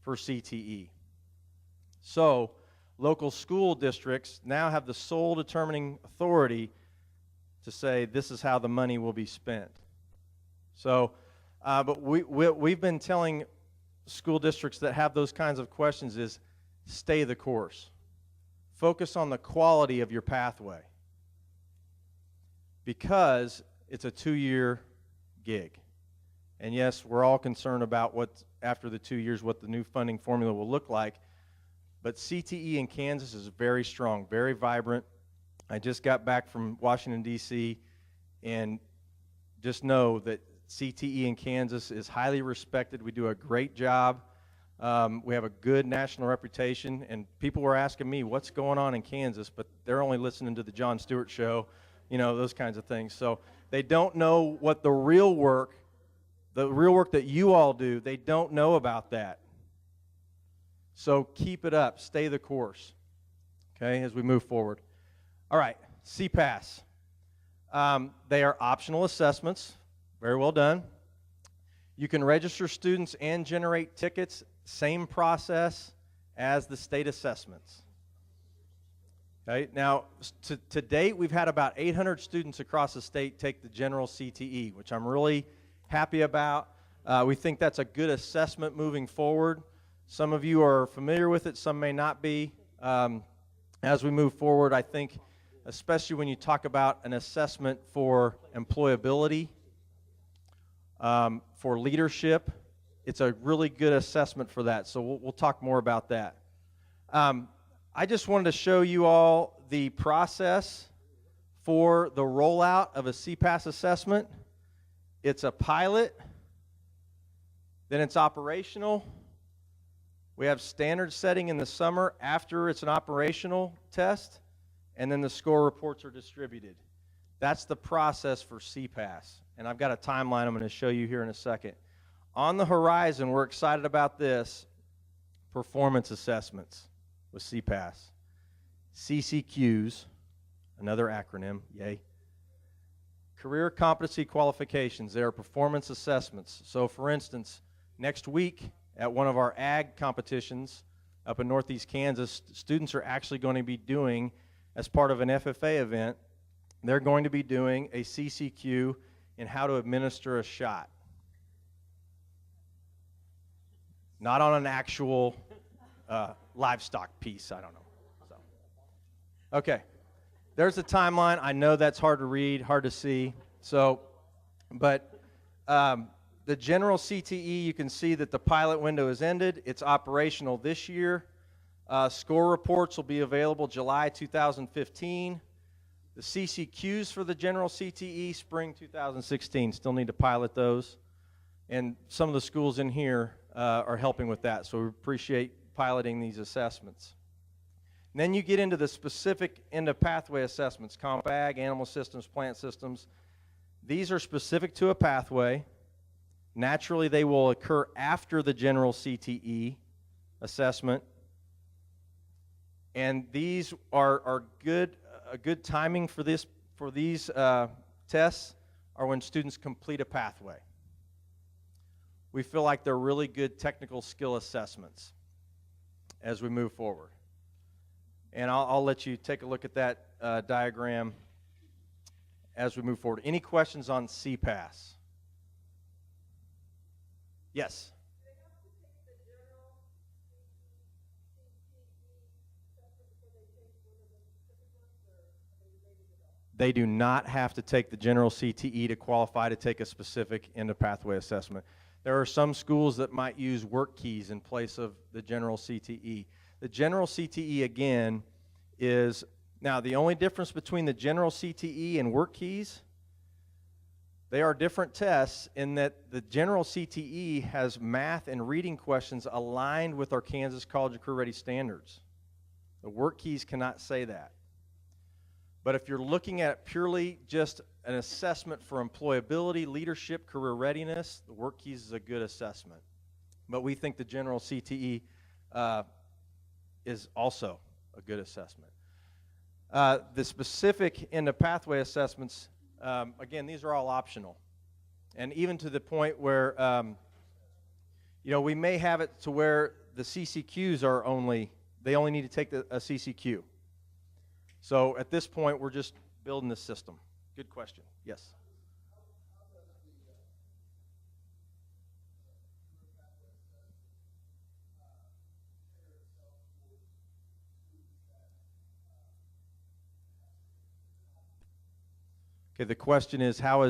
for CTE. So local school districts now have the sole determining authority to say this is how the money will be spent. So, but we've been telling school districts that have those kinds of questions is stay the course. Focus on the quality of your pathway, because it's a 2-year gig. And yes, we're all concerned about what, after the 2 years, what the new funding formula will look like. But CTE in Kansas is very strong, very vibrant. I just got back from Washington, D.C., and just know that CTE in Kansas is highly respected. We do a great job. We have a good national reputation, and people were asking me what's going on in Kansas, but they're only listening to the Jon Stewart show, you know, those kinds of things. So they don't know what the real work that you all do, they don't know about that. So keep it up, stay the course, okay, as we move forward. All right, CPAS. They are optional assessments. Very well done. You can register students and generate tickets, same process as the state assessments. Okay, now, to date, we've had about 800 students across the state take the general CTE, which I'm really happy about. We think that's a good assessment moving forward. Some of you are familiar with it, some may not be. As we move forward, I think, especially when you talk about an assessment for employability, for leadership, it's a really good assessment for that. So we'll talk more about that. I just wanted to show you all the process for the rollout of a CPAS assessment. It's a pilot, then it's operational. We have standard setting in the summer after it's an operational test, and then the score reports are distributed. That's the process for CPAS, and I've got a timeline I'm going to show you here in a second. On the horizon, we're excited about this, performance assessments with CPAS. CCQs, another acronym, yay. Career competency qualifications, they are performance assessments. So for instance, next week at one of our ag competitions up in Northeast Kansas, students are actually going to be doing, as part of an FFA event, they're going to be doing a CCQ in how to administer a shot. Not on an actual livestock piece, I don't know. So, okay, there's a timeline. I know that's hard to read, hard to see. So, but the general CTE, you can see that the pilot window has ended. It's operational this year. Score reports will be available July 2015. The CCQs for the general CTE, spring 2016. Still need to pilot those. And some of the schools in here are helping with that, so we appreciate piloting these assessments. And then you get into the specific end of pathway assessments, comp ag, animal systems, plant systems. These are specific to a pathway. Naturally, they will occur after the general CTE assessment. And these are good. A good timing for these tests are when students complete a pathway. We feel like they're really good technical skill assessments as we move forward. And I'll let you take a look at that diagram as we move forward. Any questions on CPAS? Yes? They do not have to take the general CTE to qualify to take a specific end of pathway assessment. There are some schools that might use work keys in place of the general CTE. The general CTE, again, is, now the only difference between the general CTE and work keys They are different tests in that the general CTE has math and reading questions aligned with our Kansas College of Career Ready standards. The work keys cannot say that. But if you're looking at purely just an assessment for employability, leadership, career readiness, the work keys is a good assessment. But we think the general CTE is also a good assessment. The specific in the pathway assessments, again, these are all optional. And even to the point where, we may have it to where the CCQs are they only need to take a CCQ. So at this point, we're just building the system. Good question. Yes. Okay, the question is, are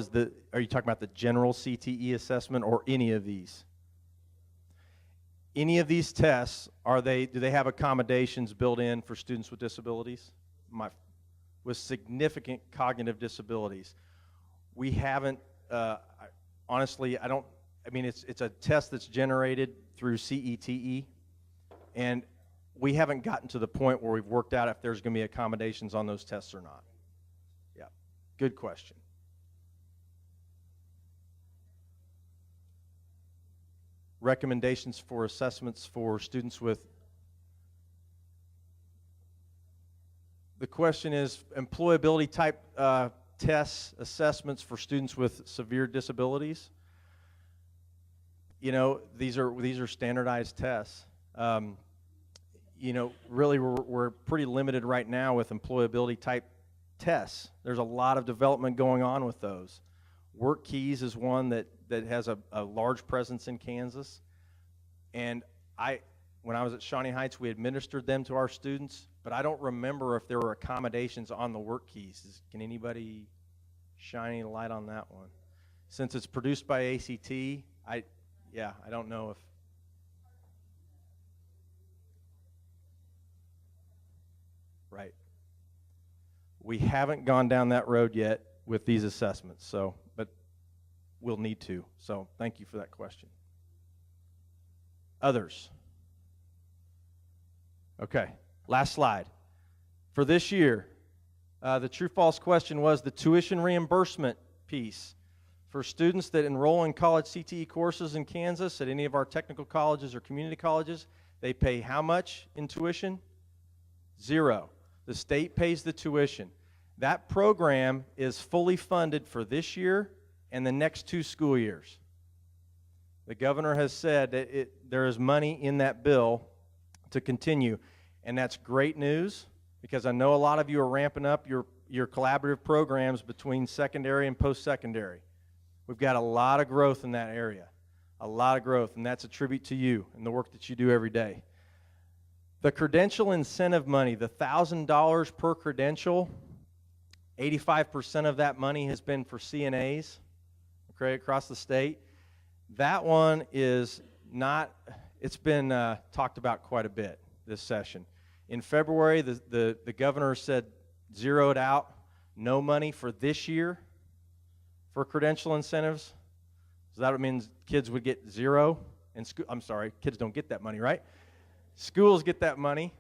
you talking about the general CTE assessment or any of these? Any of these tests, do they have accommodations built in for students with disabilities? With significant cognitive disabilities. We haven't, honestly, it's a test that's generated through CETE, and we haven't gotten to the point where we've worked out if there's going to be accommodations on those tests or not. Yeah, good question. Recommendations for assessments for students with. The question is employability type tests, assessments for students with severe disabilities. These are standardized tests. Really we're pretty limited right now with employability type tests. There's a lot of development going on with those. Work keys is one that has a large presence in Kansas. And when I was at Shawnee Heights, we administered them to our students, but I don't remember if there were accommodations on the work keys. Can anybody shine any light on that one? Since it's produced by ACT, I don't know if. Right. We haven't gone down that road yet with these assessments, but we'll need to. So thank you for that question. Others? Okay, last slide. For this year, the true-false question was the tuition reimbursement piece. For students that enroll in college CTE courses in Kansas at any of our technical colleges or community colleges, they pay how much in tuition? 0. The state pays the tuition. That program is fully funded for this year and the next 2 school years. The governor has said that there is money in that bill to continue, and that's great news because I know a lot of you are ramping up your collaborative programs between secondary and post-secondary. We've got a lot of growth in that area, a lot of growth, and that's a tribute to you and the work that you do every day. The credential incentive money, the $1,000 per credential, 85% of that money has been for CNAs, okay, across the state. That one is not, it's been talked about quite a bit this session. In February, the governor said zeroed out, no money for this year for credential incentives. So that means kids would get 0 in school. I'm sorry, kids don't get that money, right? Schools get that money.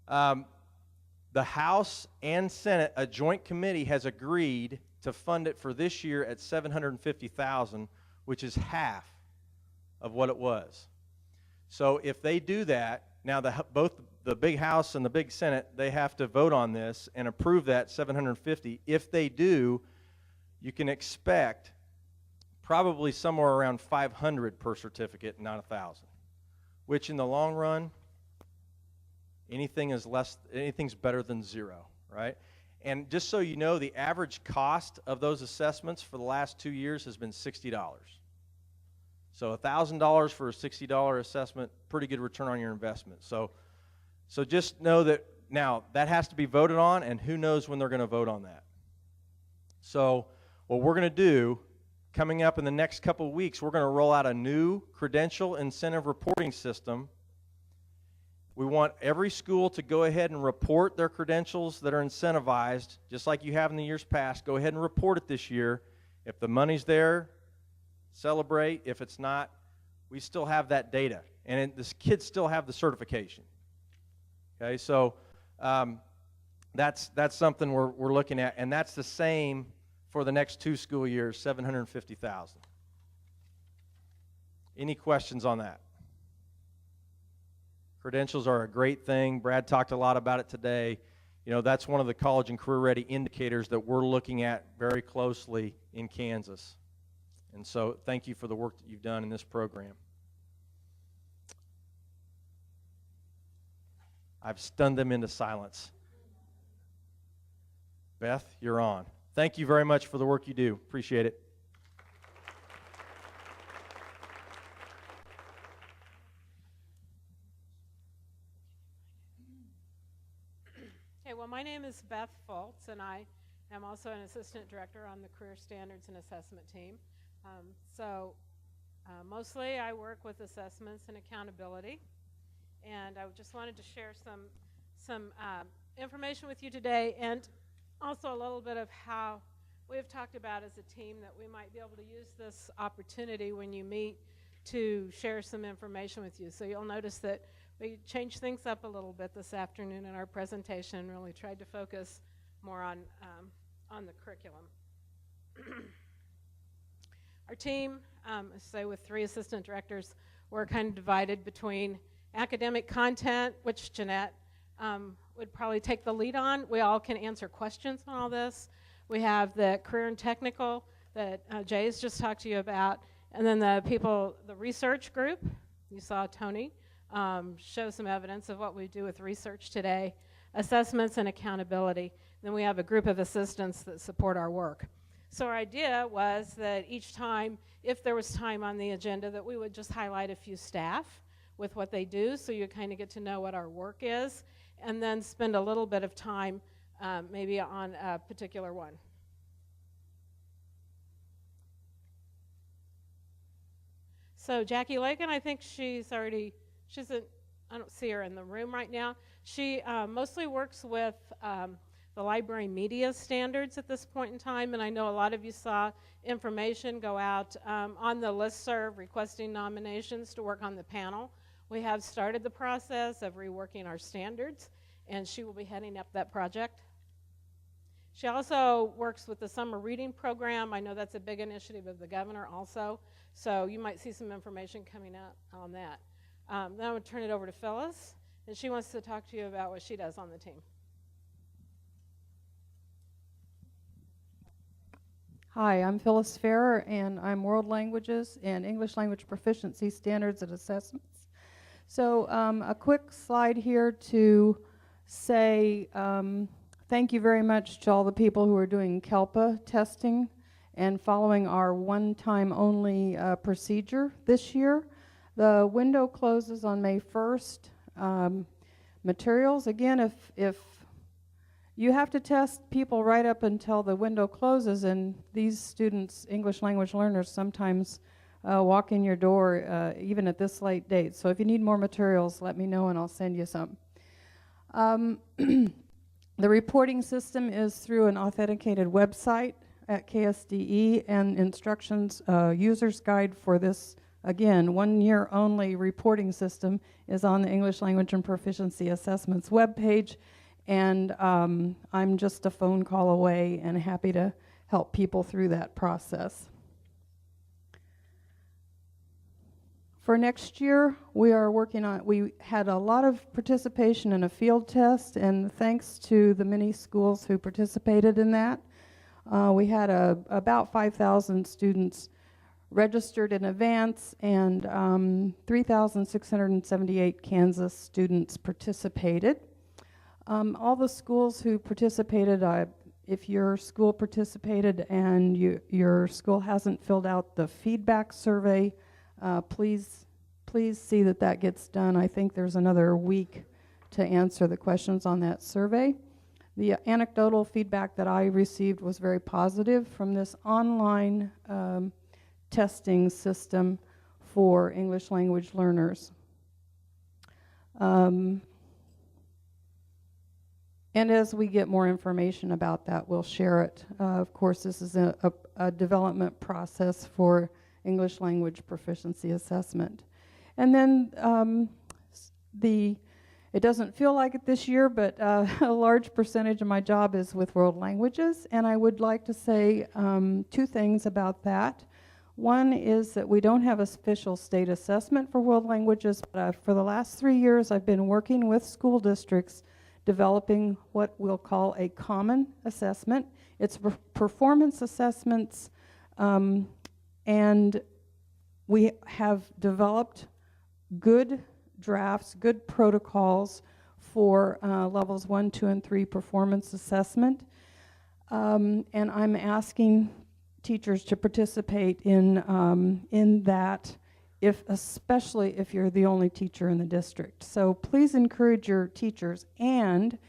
The House and Senate, a joint committee, has agreed to fund it for this year at $750,000, which is half of what it was. So if they do that, now both the big House and the big Senate, they have to vote on this and approve that $750. If they do, you can expect probably somewhere around $500 per certificate, not $1,000. Which in the long run, anything's better than 0, right? And just so you know, the average cost of those assessments for the last 2 years has been $60. So $1,000 for a $60 assessment, pretty good return on your investment. So just know that now that has to be voted on, and who knows when they're going to vote on that. So what we're going to do, coming up in the next couple of weeks, we're going to roll out a new credential incentive reporting system. We want every school to go ahead and report their credentials that are incentivized, just like you have in the years past. Go ahead and report it this year, If the money's there, celebrate. If it's not, we still have that data, and the kids still have the certification. Okay, so that's something we're looking at, and that's the same for the next 2 school years, $750,000. Any questions on that? Credentials are a great thing. Brad talked a lot about it today. You know, that's one of the college and career ready indicators that we're looking at very closely in Kansas. And so thank you for the work that you've done in this program. I've stunned them into silence. Beth, you're on. Thank you very much for the work you do. Appreciate it. Okay, well, my name is Beth Fultz, and I am also an assistant director on the Career Standards and Assessment team. Mostly I work with assessments and accountability, and I just wanted to share some information with you today, and also a little bit of how we've talked about as a team that we might be able to use this opportunity when you meet to share some information with you. So you'll notice that we changed things up a little bit this afternoon in our presentation and really tried to focus more on the curriculum. Our team, say with 3 assistant directors, we're kind of divided between academic content, which Jeanette would probably take the lead on. We all can answer questions on all this. We have the career and technical that Jay's just talked to you about, and then the research group. You saw Tony show some evidence of what we do with research today, assessments and accountability. Then we have a group of assistants that support our work. So our idea was that each time, if there was time on the agenda, that we would just highlight a few staff with what they do, so you kind of get to know what our work is, and then spend a little bit of time maybe on a particular one. So Jackie Lakin, I think I don't see her in the room right now. She mostly works with the library media standards at this point in time, and I know a lot of you saw information go out on the listserv requesting nominations to work on the panel. We have started the process of reworking our standards, and she will be heading up that project. She also works with the summer reading program. I know that's a big initiative of the governor also, so you might see some information coming out on that. Then I'm going to turn it over to Phyllis, and she wants to talk to you about what she does on the team. Hi, I'm Phyllis Farrer, and I'm World Languages and English Language Proficiency Standards and Assessments. So a quick slide here to say thank you very much to all the people who are doing CALPA testing and following our one-time only procedure this year. The window closes on May 1st. Materials, again, if you have to test people right up until the window closes, and these students, English language learners, sometimes walk in your door even at this late date. So if you need more materials, let me know and I'll send you some. The reporting system is through an authenticated website at KSDE, and instructions, user's guide for this, again, 1 year only reporting system is on the English Language and Proficiency Assessments webpage. And I'm just a phone call away and happy to help people through that process. For next year, we are working on, we had a lot of participation in a field test, and thanks to the many schools who participated in that, we had about 5,000 students registered in advance, and 3,678 Kansas students participated. All the schools who participated, if your school participated and your school hasn't filled out the feedback survey, please see that gets done. I think there's another week to answer the questions on that survey. The anecdotal feedback that I received was very positive from this online testing system for English language learners. And as we get more information about that, we'll share it. Of course, this is a development process for English language proficiency assessment. And then it doesn't feel like it this year, but a large percentage of my job is with world languages, and I would like to say 2 things about that. One is that we don't have an official state assessment for world languages, but for the last 3 years I've been working with school districts developing what we'll call a common assessment. It's performance assessments, and we have developed good drafts, good protocols for levels 1, 2, and 3 performance assessment. And I'm asking teachers to participate in that, especially if you're the only teacher in the district. So please encourage your teachers, and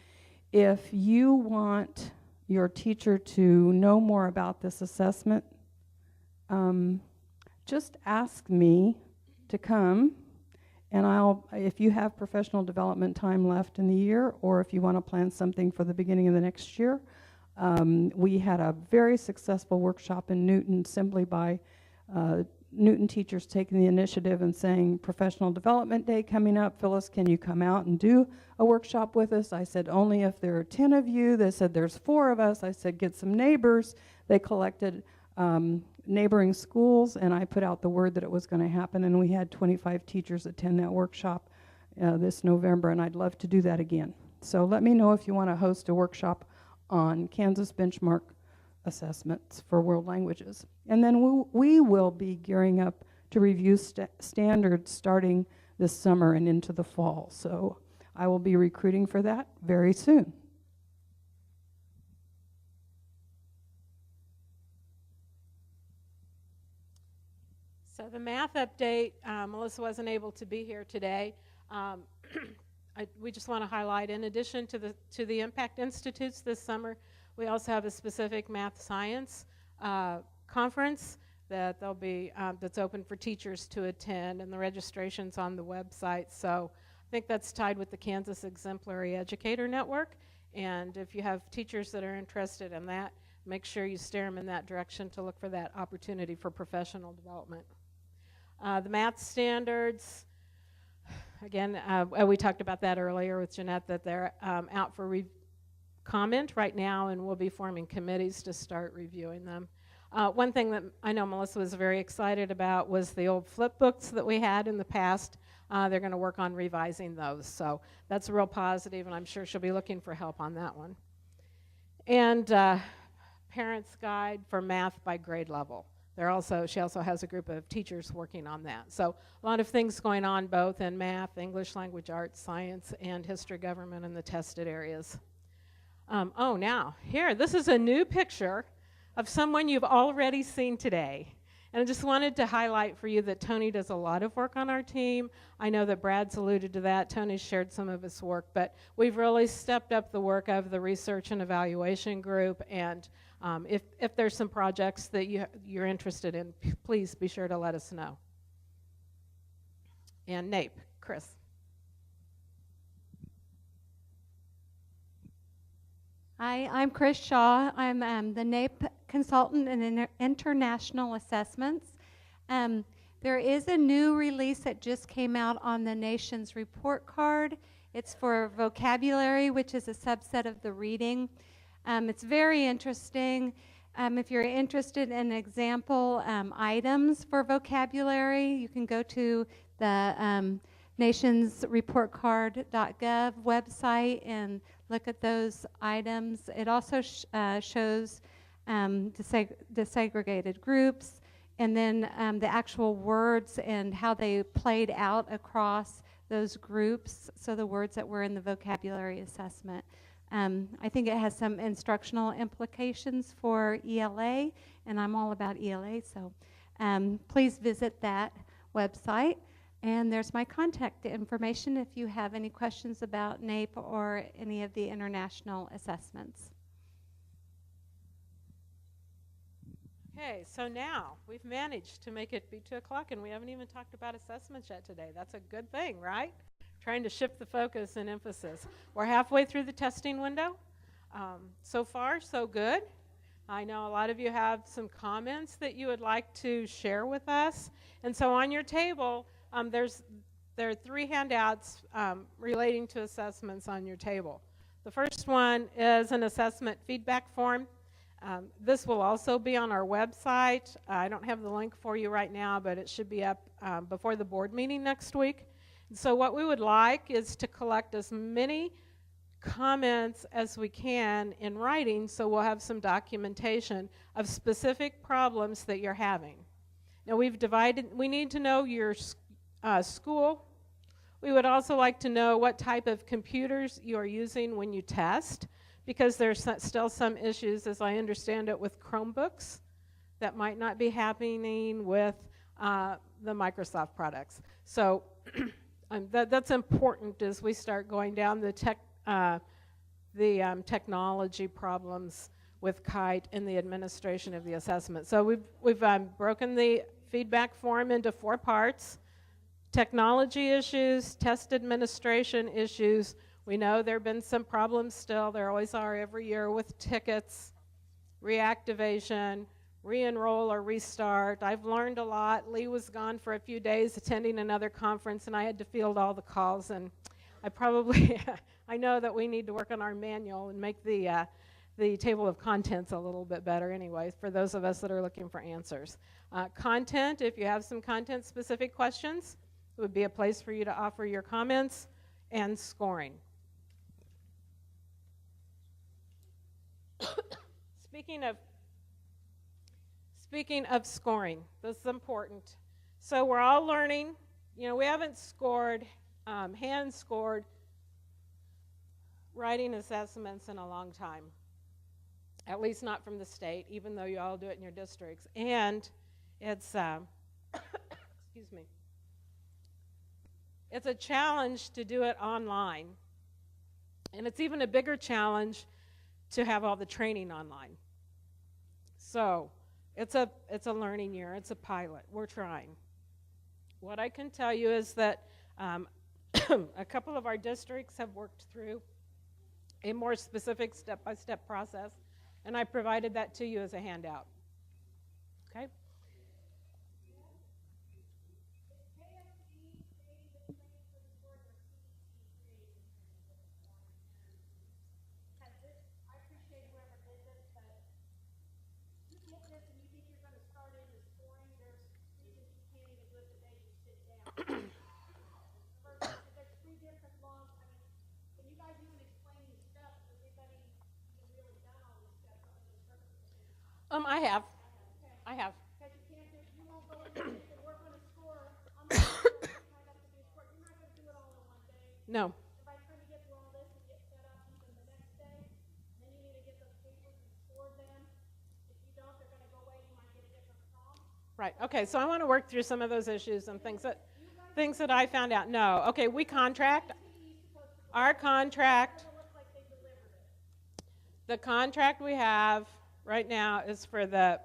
if you want your teacher to know more about this assessment, just ask me to come, and if you have professional development time left in the year, or if you want to plan something for the beginning of the next year. We had a very successful workshop in Newton simply by Newton teachers taking the initiative and saying, Professional Development Day coming up, Phyllis, can you come out and do a workshop with us? I said, only if there are 10 of you. They said, there's 4 of us. I said, get some neighbors. They collected neighboring schools, and I put out the word that it was going to happen, and we had 25 teachers attend that workshop this November, and I'd love to do that again. So let me know if you want to host a workshop on Kansas benchmark assessments for world languages. And then we will be gearing up to review standards starting this summer and into the fall. So I will be recruiting for that very soon. So the math update, Melissa wasn't able to be here today. We just want to highlight, in addition to the Impact Institutes this summer, we also have a specific math science conference that there'll be that's open for teachers to attend, and the registration's on the website. So I think that's tied with the Kansas Exemplary Educator Network, and if you have teachers that are interested in that, make sure you steer them in that direction to look for that opportunity for professional development. The math standards, again, we talked about that earlier with Jeanette, that they're out for comment right now, and we'll be forming committees to start reviewing them. One thing that I know Melissa was very excited about was the old flip books that we had in the past. They're going to work on revising those, so that's real positive, and I'm sure she'll be looking for help on that one. And Parents Guide for math by grade level. She also has a group of teachers working on that. So a lot of things going on both in math, English language arts, science, and history, government, and the tested areas. Now, here, this is a new picture of someone you've already seen today. And I just wanted to highlight for you that Tony does a lot of work on our team. I know that Brad's alluded to that. Tony's shared some of his work, but we've really stepped up the work of the research and evaluation group, and if there's some projects that you're interested in, please be sure to let us know. And NAEP, Chris. Hi, I'm Chris Shaw. I'm the NAEP consultant in international assessments. There is a new release that just came out on the nation's report card. It's for vocabulary, which is a subset of the reading. It's very interesting. If you're interested in example items for vocabulary, you can go to the nationsreportcard.gov website and look at those items. It also shows desegregated groups, and then the actual words and how they played out across those groups, so the words that were in the vocabulary assessment. I think it has some instructional implications for ELA, and I'm all about ELA, so please visit that website. And there's my contact information if you have any questions about NAEP or any of the international assessments. Okay, so now we've managed to make it be 2 o'clock, and we haven't even talked about assessments yet today. That's a good thing, right? Trying to shift the focus and emphasis. We're halfway through the testing window. So far, so good. I know a lot of you have some comments that you would like to share with us. And so on your table, there are 3 handouts relating to assessments on your table. The first one is an assessment feedback form. This will also be on our website. I don't have the link for you right now, but it should be up before the board meeting next week. And so what we would like is to collect as many comments as we can in writing, so we'll have some documentation of specific problems that you're having. Now we need to know your school. We would also like to know what type of computers you are using when you test, because there's still some issues, as I understand it, with Chromebooks that might not be happening with the Microsoft products. So that's important as we start going down the technology problems with KITE and the administration of the assessment. So we've broken the feedback form into 4 parts: technology issues, test administration issues. We know there have been some problems still. There always are every year with tickets, reactivation, re-enroll or restart. I've learned a lot. Lee was gone for a few days attending another conference, and I had to field all the calls, and I know that we need to work on our manual and make the table of contents a little bit better anyway, for those of us that are looking for answers. Content, if you have some content-specific questions, it would be a place for you to offer your comments, and scoring. Speaking of scoring, this is important. So we're all learning. You know, we haven't scored, hand-scored writing assessments in a long time, at least not from the state, even though you all do it in your districts. And it's, excuse me, it's a challenge to do it online. And it's even a bigger challenge to have all the training online. So it's a learning year. It's a pilot. We're trying. What I can tell you is that a couple of our districts have worked through a more specific step-by-step process, and I provided that to you as a handout. Okay? I have. No. By the time you get through all this and get set up even the next day, then you need to get those papers and score them. If you don't, they're going to go away. You might get a different prompt. Right. Okay. So I want to work through some of those issues and things that I found out. No. Okay. We contract. Our contract. The contract we have right now is for the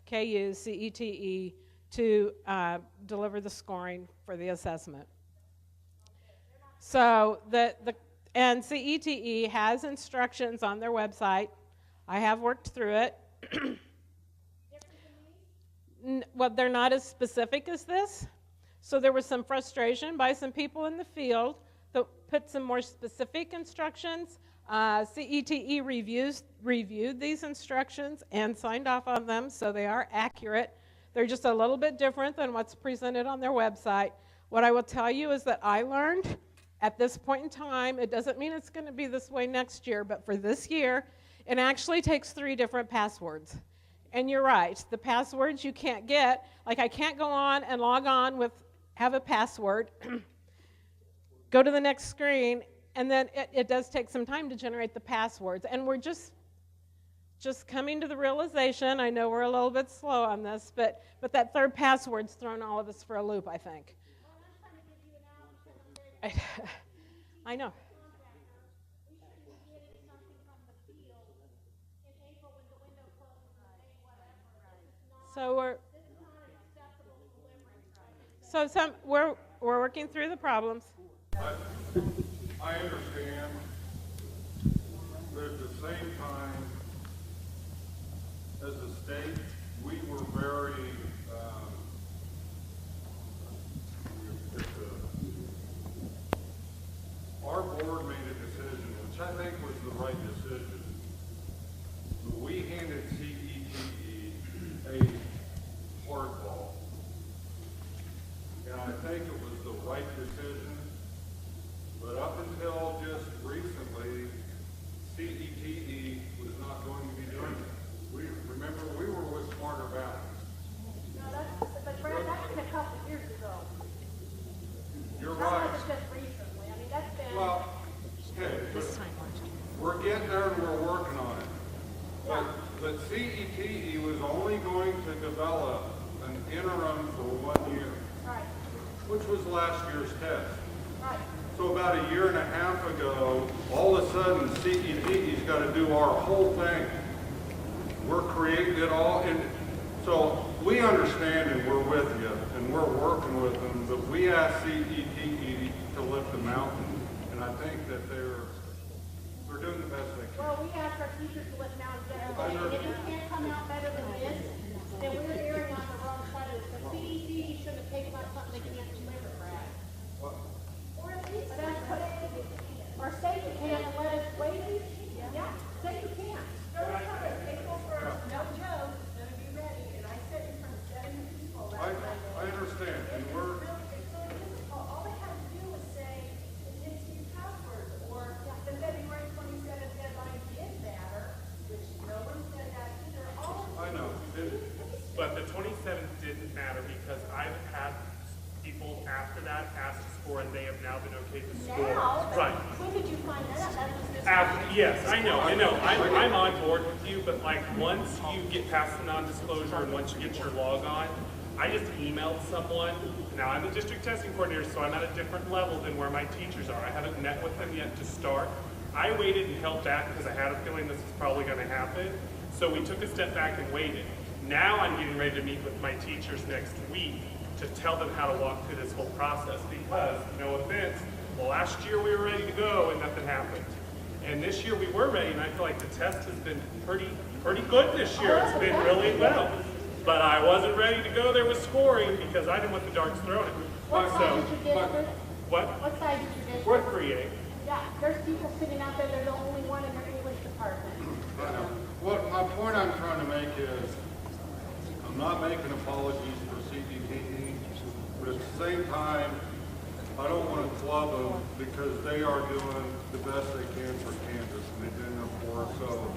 KU CETE to deliver the scoring for the assessment. So and CETE has instructions on their website. I have worked through it. Well, they're not as specific as this. So there was some frustration by some people in the field that put some more specific instructions. CETE reviewed these instructions and signed off on them, so they are accurate. They're just a little bit different than what's presented on their website. What I will tell you is that I learned at this point in time, it doesn't mean it's going to be this way next year, but for this year, it actually takes 3 different passwords. And you're right, the passwords you can't get, like I can't go on and log on have a password, go to the next screen, and then it does take some time to generate the passwords. And we're just coming to the realization, I know we're a little bit slow on this, but that 3rd password's thrown all of us for a loop, I think. I know. So we're working through the problems. I understand that the same state, we were very, our board made a decision, which I think was the right decision. We handed CETE a hardball. And I think it was the right decision. But up until just recently, CETE was not going to be doing it. Remember, we were with Smarter Valley. No, but Brad, that's been a couple of years ago. You're Not right. like just recently. I mean, that's been. Well, okay, but we're getting there and we're working on it. But CETE was only going to develop an interim for 1 year, Right, which was last year's test. right. So about a year and a half ago, all of a sudden CETE's got to do our whole thing. We're creating it all, and so we understand and we're with you and we're working with them, but we asked CETE to lift the mountain, and I think that they're doing the best they can. Well, we asked our teachers to let down and if you can't come out better than this, then we're erring on the wrong side of this. But CETE shouldn't have taken on something they can't deliver, Brad. Or at least, or say you can't and let us wait. Yeah, say you can't. April 1st, no joke, it's gonna be ready, and I sit in front of 70 people. I understand, and we're, All they have to do is say, it's new passwords, or the February 27th deadline did matter, which no one said that either. I know. But the 27th didn't matter because I've had people after that ask to score, and they have now been okay to score. Now, Right. when did you find that out? That was this Yes, I know. I'm on board with you, but like once you get past the non-disclosure and once you get your log on, I just emailed someone. Now I'm the district testing coordinator, so I'm at a different level than where my teachers are. I haven't met with them yet to start. I waited and held back because I had a feeling this was probably going to happen. So we took a step back and waited. Now I'm getting ready to meet with my teachers next week to tell them how to walk through this whole process because, no offense, last year we were ready to go and nothing happened. And this year we were ready, and I feel like the test has been pretty good this year. It's been really well. But I wasn't ready to go there with scoring because I didn't want the darts thrown at me. What size is your district? What? What size is your district? We're 3A. Yeah, there's people sitting out there, they're the only one in their English department. what my point I'm trying to make is, I'm not making apologies for CETE, but at the same time, I don't want to club them because they are doing the best they can for Kansas, and they've been there for us. So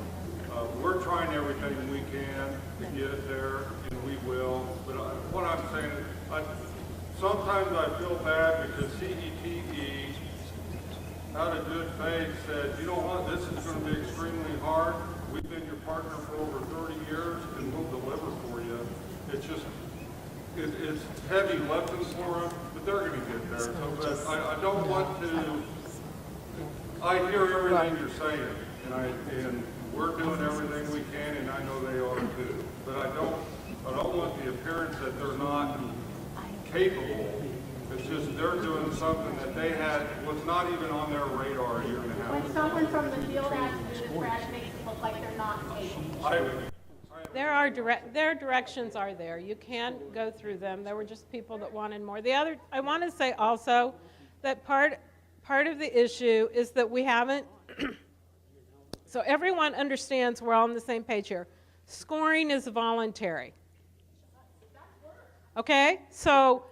we're trying everything we can to get it there, and we will. But what I'm saying is, sometimes I feel bad because CETE, out of good faith, said, you know what, this is going to be extremely hard. We've been your partner for over 30 years, and we'll deliver for you. It's just, it's heavy lifting for them, but they're going to get there. So, but I don't want to, I hear everything you're saying, and we're doing everything we can, and I know they are too. But I don't want the appearance that they're not capable. It's just they're doing something that they was not even on their radar a year and a half When ago. someone from the field has to do this, Brad, it makes it look like they're not capable. Their directions are there. You can go through them. There were just people that wanted more. I want to say also that part of the issue is that we haven't, so everyone understands we're all on the same page here. Scoring is voluntary. Okay, so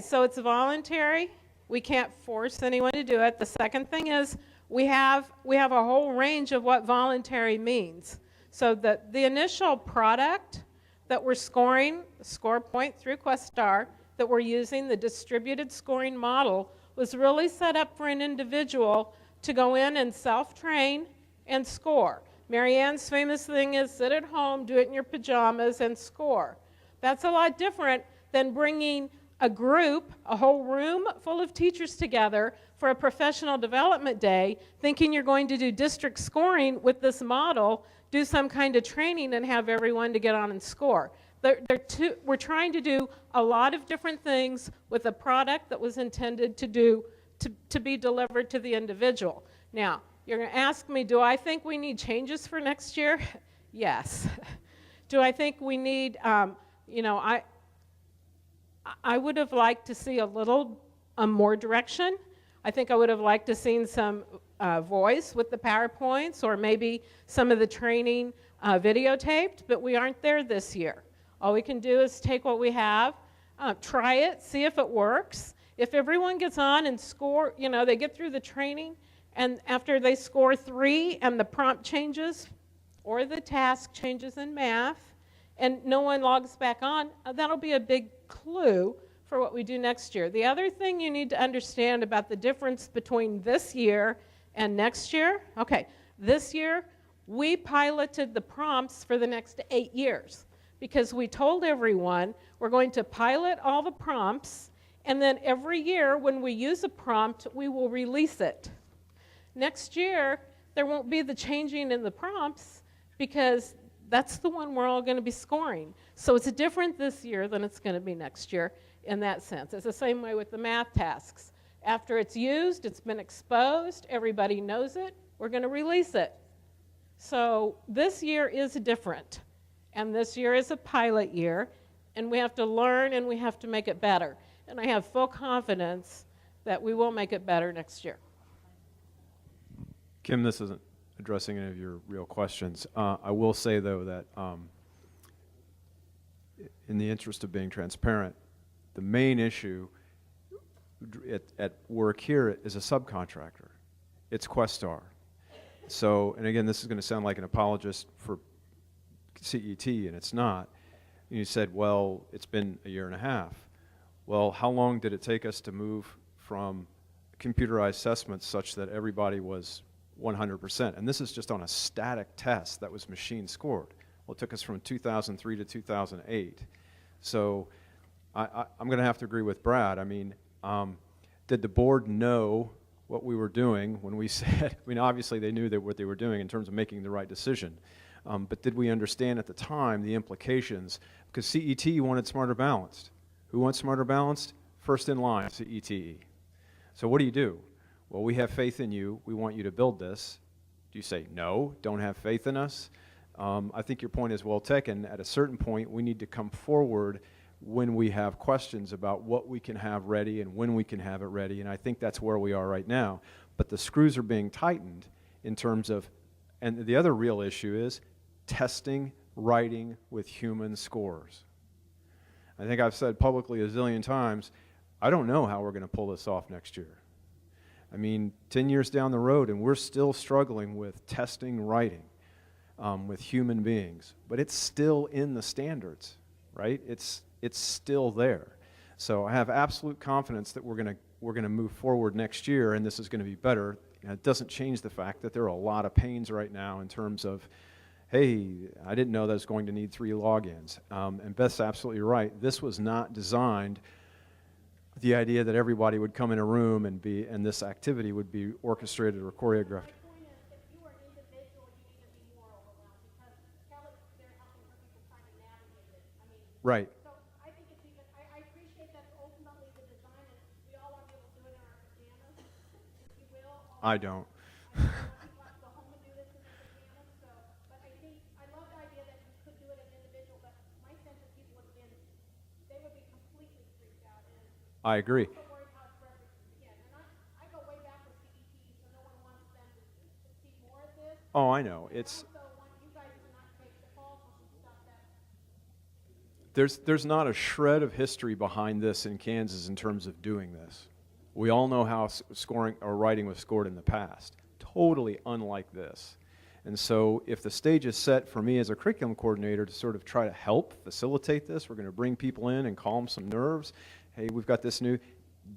so it's voluntary. We can't force anyone to do it. The second thing is we have a whole range of what voluntary means. So the initial product that we're scoring, score point through Questar, that we're using, the distributed scoring model, was really set up for an individual to go in and self-train and score. Marianne's famous thing is sit at home, do it in your pajamas, and score. That's a lot different than bringing a group, a whole room full of teachers together for a professional development day, thinking you're going to do district scoring with this model, do some kind of training, and have everyone to get on and score. We're trying to do a lot of different things with a product that was intended to be delivered to the individual. Now, You're going to ask me, do I think we need changes for next year? Yes. Do I think we need, I would have liked to see a little more direction. I think I would have liked to seen some voice with the PowerPoints, or maybe some of the training videotaped, but we aren't there this year. All we can do is take what we have, try it, see if it works. If everyone gets on and score, they get through the training, and after they score 3 and the prompt changes or the task changes in math, and no one logs back on, that'll be a big clue for what we do next year. The other thing you need to understand about the difference between this year and next year, this year we piloted the prompts for the next 8 years because we told everyone we're going to pilot all the prompts, and then every year when we use a prompt, we will release it. Next year, there won't be the changing in the prompts because that's the one we're all going to be scoring. So it's different this year than it's going to be next year in that sense. It's the same way with the math tasks. After it's used, it's been exposed, everybody knows it, we're going to release it. So this year is different, and this year is a pilot year, and we have to learn and we have to make it better. And I have full confidence that we will make it better next year. Kim, this isn't addressing any of your real questions. I will say, though, that in the interest of being transparent, the main issue at work here is a subcontractor. It's Questar. So, and again, this is going to sound like an apologist for CET, and it's not. You said, well, it's been a year and a half. Well, how long did it take us to move from computerized assessments such that everybody was 100%? And this is just on a static test that was machine scored. Well, it took us from 2003 to 2008. So I'm going to have to agree with Brad. I mean, did the board know what we were doing when we said, obviously they knew what they were doing in terms of making the right decision. But did we understand at the time the implications? Because CET wanted Smarter Balanced. Who wants Smarter Balanced? First in line, CET. So what do? Well, we have faith in you. We want you to build this. Do you say, no, don't have faith in us? I think your point is well taken. At a certain point, we need to come forward when we have questions about what we can have ready and when we can have it ready, and I think that's where we are right now. But the screws are being tightened in terms of, and the other real issue is testing writing with human scores. I think I've said publicly a zillion times, I don't know how we're going to pull this off next year. 10 years down the road, and we're still struggling with testing writing with human beings, but it's still in the standards, right? It's still there. So I have absolute confidence that we're going to move forward next year, and this is going to be better. It doesn't change the fact that there are a lot of pains right now in terms of, hey, I didn't know that I was going to need 3 logins. And Beth's absolutely right. This was not designed with the idea that everybody would come in a room and this activity would be orchestrated or choreographed. Right. So I think it's even, I appreciate that ultimately the design is, we all want to be able to do it in our pajamas, if you will. I don't. People have to go home and do this in their pajamas, so, but I think, I love the idea that you could do it as individual, but my sense is people would have been, they would be completely freaked out. And I agree. I'm so worried how it's for everything again. And I go way back with CET, so no one wants them to see more of this. Oh, I know. It's. So I want you guys to not take the fall for some stuff that. There's not a shred of history behind this in Kansas in terms of doing this. We all know how scoring or writing was scored in the past. Totally unlike this. And so if the stage is set for me as a curriculum coordinator to sort of try to help facilitate this, we're going to bring people in and calm some nerves. Hey, we've got this new.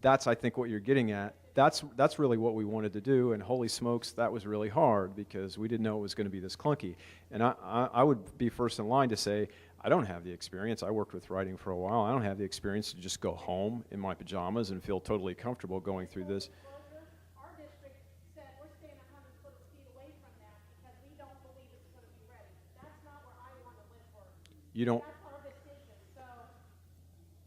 That's, I think, what you're getting at. That's really what we wanted to do, and holy smokes, that was really hard because we didn't know it was going to be this clunky. And I would be first in line to say, I don't have the experience. I worked with writing for a while. I don't have the experience to just go home in my pajamas and feel totally comfortable going through this. Our district said we're staying 100 feet away from that because we don't believe it's going to be ready. That's not where I want to live for. You don't. That's our decision. So,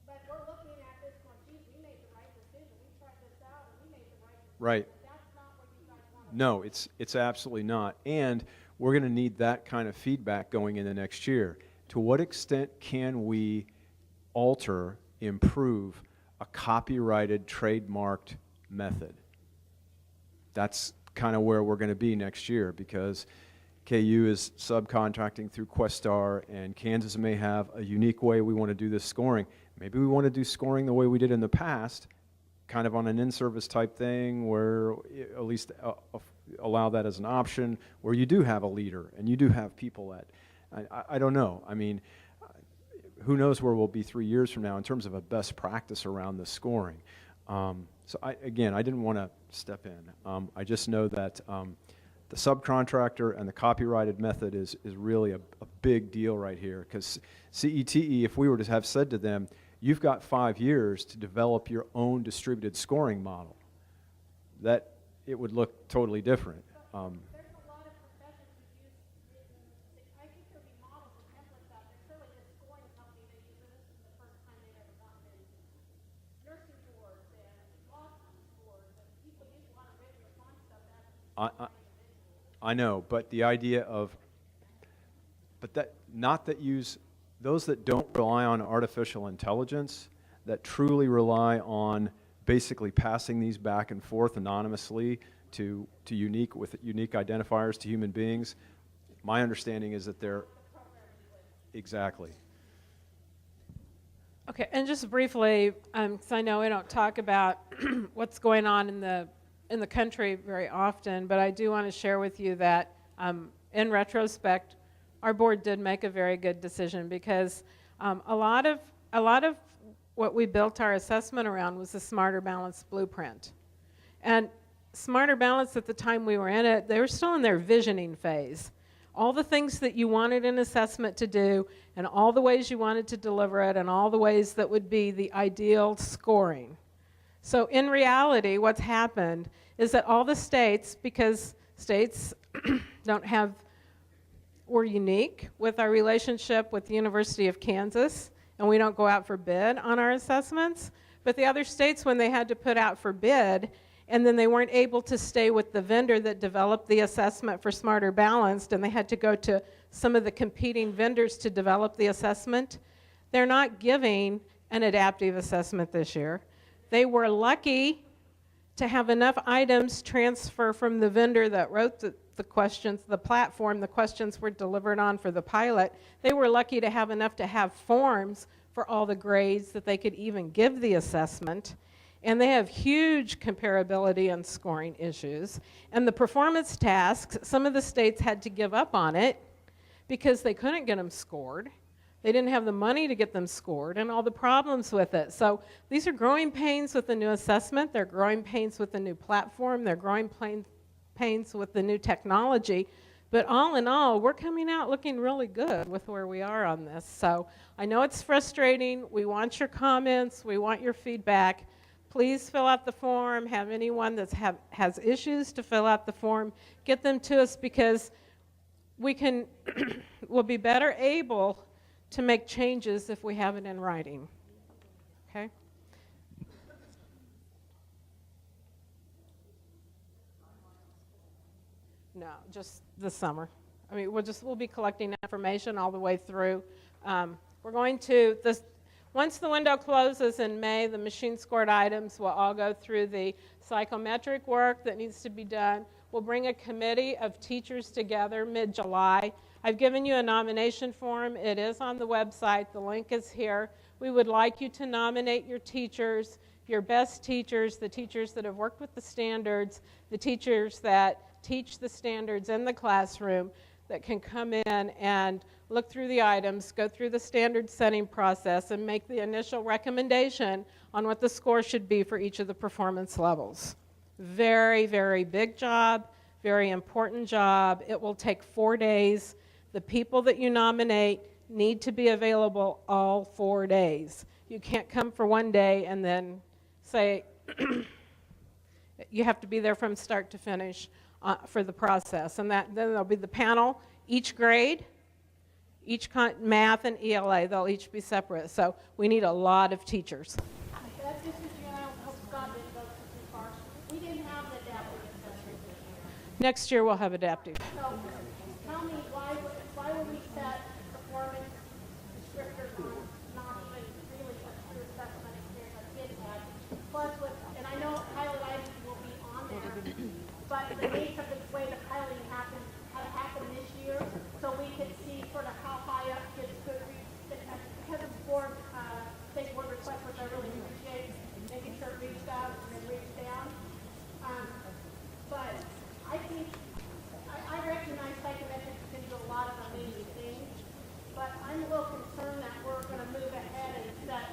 but we're looking at this going, geez, we made the right decision. We tried this out and we made the right decision. Right. But that's not where you guys want to No, it's absolutely not. And we're going to need that kind of feedback going into next year. To what extent can we alter, improve a copyrighted, trademarked method? That's kind of where we're going to be next year, because KU is subcontracting through Questar, and Kansas may have a unique way we want to do this scoring. Maybe we want to do scoring the way we did in the past, kind of on an in-service type thing, where at least allow that as an option, where you do have a leader and you do have people at, I don't know. I mean, who knows where we'll be 3 years from now in terms of a best practice around the scoring. So I didn't want to step in. I just know that the subcontractor and the copyrighted method is really a big deal right here, because CETE, if we were to have said to them, you've got 5 years to develop your own distributed scoring model, that it would look totally different. There's a lot of professions who use, I think there'll be models and templates out there. Surely this scoring company that uses this is the first time they've ever gotten in nursing boards and law boards, and people use a lot of written response stuff. I know, but the idea of, those that don't rely on artificial intelligence, that truly rely on basically passing these back and forth anonymously to unique identifiers to human beings, my understanding is that they're, exactly. Okay, and just briefly, because I know we don't talk about what's going on in the country very often, but I do want to share with you that in retrospect, our board did make a very good decision, because a lot of what we built our assessment around was the Smarter Balance blueprint. And Smarter Balance, at the time we were in it, they were still in their visioning phase. All the things that you wanted an assessment to do, and all the ways you wanted to deliver it, and all the ways that would be the ideal scoring. So in reality, what's happened is that all the states, because states we're unique with our relationship with the University of Kansas, and we don't go out for bid on our assessments, but the other states, when they had to put out for bid, and then they weren't able to stay with the vendor that developed the assessment for Smarter Balanced, and they had to go to some of the competing vendors to develop the assessment, they're not giving an adaptive assessment this year. They were lucky to have enough items transfer from the vendor that wrote the questions, the platform the questions were delivered on for the pilot. They were lucky to have enough to have forms for all the grades that they could even give the assessment. And they have huge comparability and scoring issues. And the performance tasks, some of the states had to give up on it because they couldn't get them scored. They didn't have the money to get them scored, and all the problems with it. So these are growing pains with the new assessment. They're growing pains with the new platform. They're growing pains with the new technology. But all in all, we're coming out looking really good with where we are on this. So I know it's frustrating. We want your comments. We want your feedback. Please fill out the form. Have anyone that has issues to fill out the form, get them to us, because we'll be better able to make changes if we have it in writing. Okay? No, just this summer. I mean, we'll be collecting information all the way through. We're going to, once the window closes in May, the machine scored items will all go through the psychometric work that needs to be done. We'll bring a committee of teachers together mid-July. I've given you a nomination form. It is on the website. The link is here. We would like you to nominate your teachers, your best teachers, the teachers that have worked with the standards, the teachers that teach the standards in the classroom, that can come in and look through the items, go through the standard setting process, and make the initial recommendation on what the score should be for each of the performance levels. Very, very big job, very important job. It will take 4 days. The people that you nominate need to be available all 4 days. You can't come for 1 day and then say, you have to be there from start to finish for the process. And then there'll be the panel, each grade, math and ELA, they'll each be separate. So we need a lot of teachers. This is, I hope Scott didn't go too far. We didn't have the adaptive assessment this year. Next year we'll have adaptive. So tell me, why would we set performance descriptors on not even really a true assessment experience our kids had? Plus and I know pilot items will be on there, but the nature of the way the piloting happened, had happened this year, so we could see sort of how high up kids could reach. Because of board, state board request, which I really appreciate, making sure it reached out and then reached down. But I think, I recognize psychometrics can do a lot of amazing things, but I'm a little concerned that we're going to move ahead and set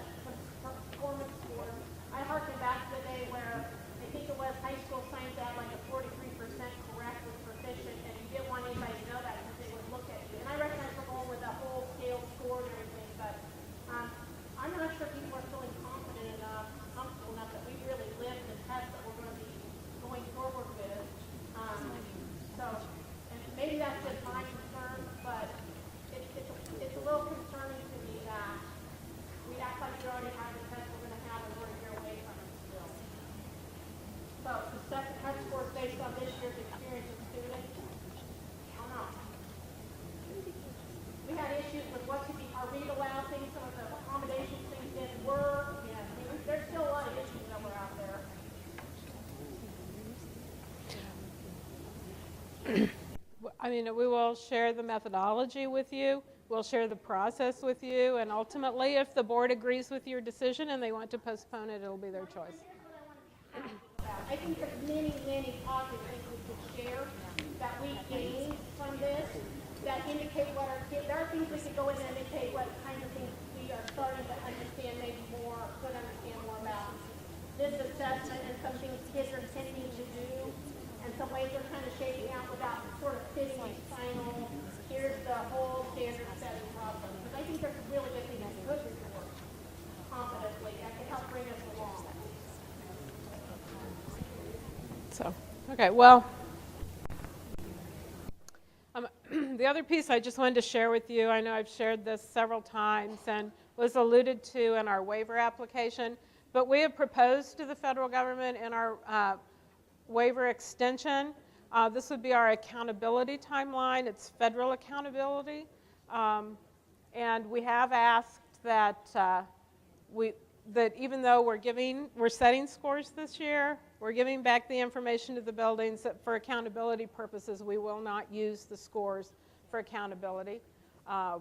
some performance scores. I harken back to the day where I think it was high school science had like a 43% correct was proficient, and you didn't want anybody to know that because they would look at you. And I recognize we're going with a whole scale score and everything, but I'm not sure people are feeling confident enough, comfortable enough that we really lived the test that we're going to be going forward with. So, and maybe that's just my concern, but it's a little concerning to me that we act like we already have the test we're going to have and we're a year away from it still. So, to set the test scores based on this year's experience of students, I don't know. We had issues with what could be our read aloud things, some of the accommodations things didn't work. Yeah, I mean, there's still a lot of issues that were out there. I mean, we will share the methodology with you. We'll share the process with you. And ultimately, if the board agrees with your decision and they want to postpone it, it'll be their choice. I think there's many, many positive things we could share that we gained from this that indicate what our kids, there are things we could go in and indicate what kinds of things we are starting to understand maybe more, could understand more about this assessment and some things kids are intending to do and some ways they're kind of shaping out without sort of fitting a final, here's the whole standard setting process. Because I think there's some really good things we could report confidently that can help bring us along. So, okay, well, the other piece I just wanted to share with you, I know I've shared this several times and was alluded to in our waiver application, but we have proposed to the federal government in our waiver extension. This would be our accountability timeline. It's federal accountability. And we have asked that that even though we're setting scores this year, we're giving back the information to the buildings that for accountability purposes, we will not use the scores for accountability.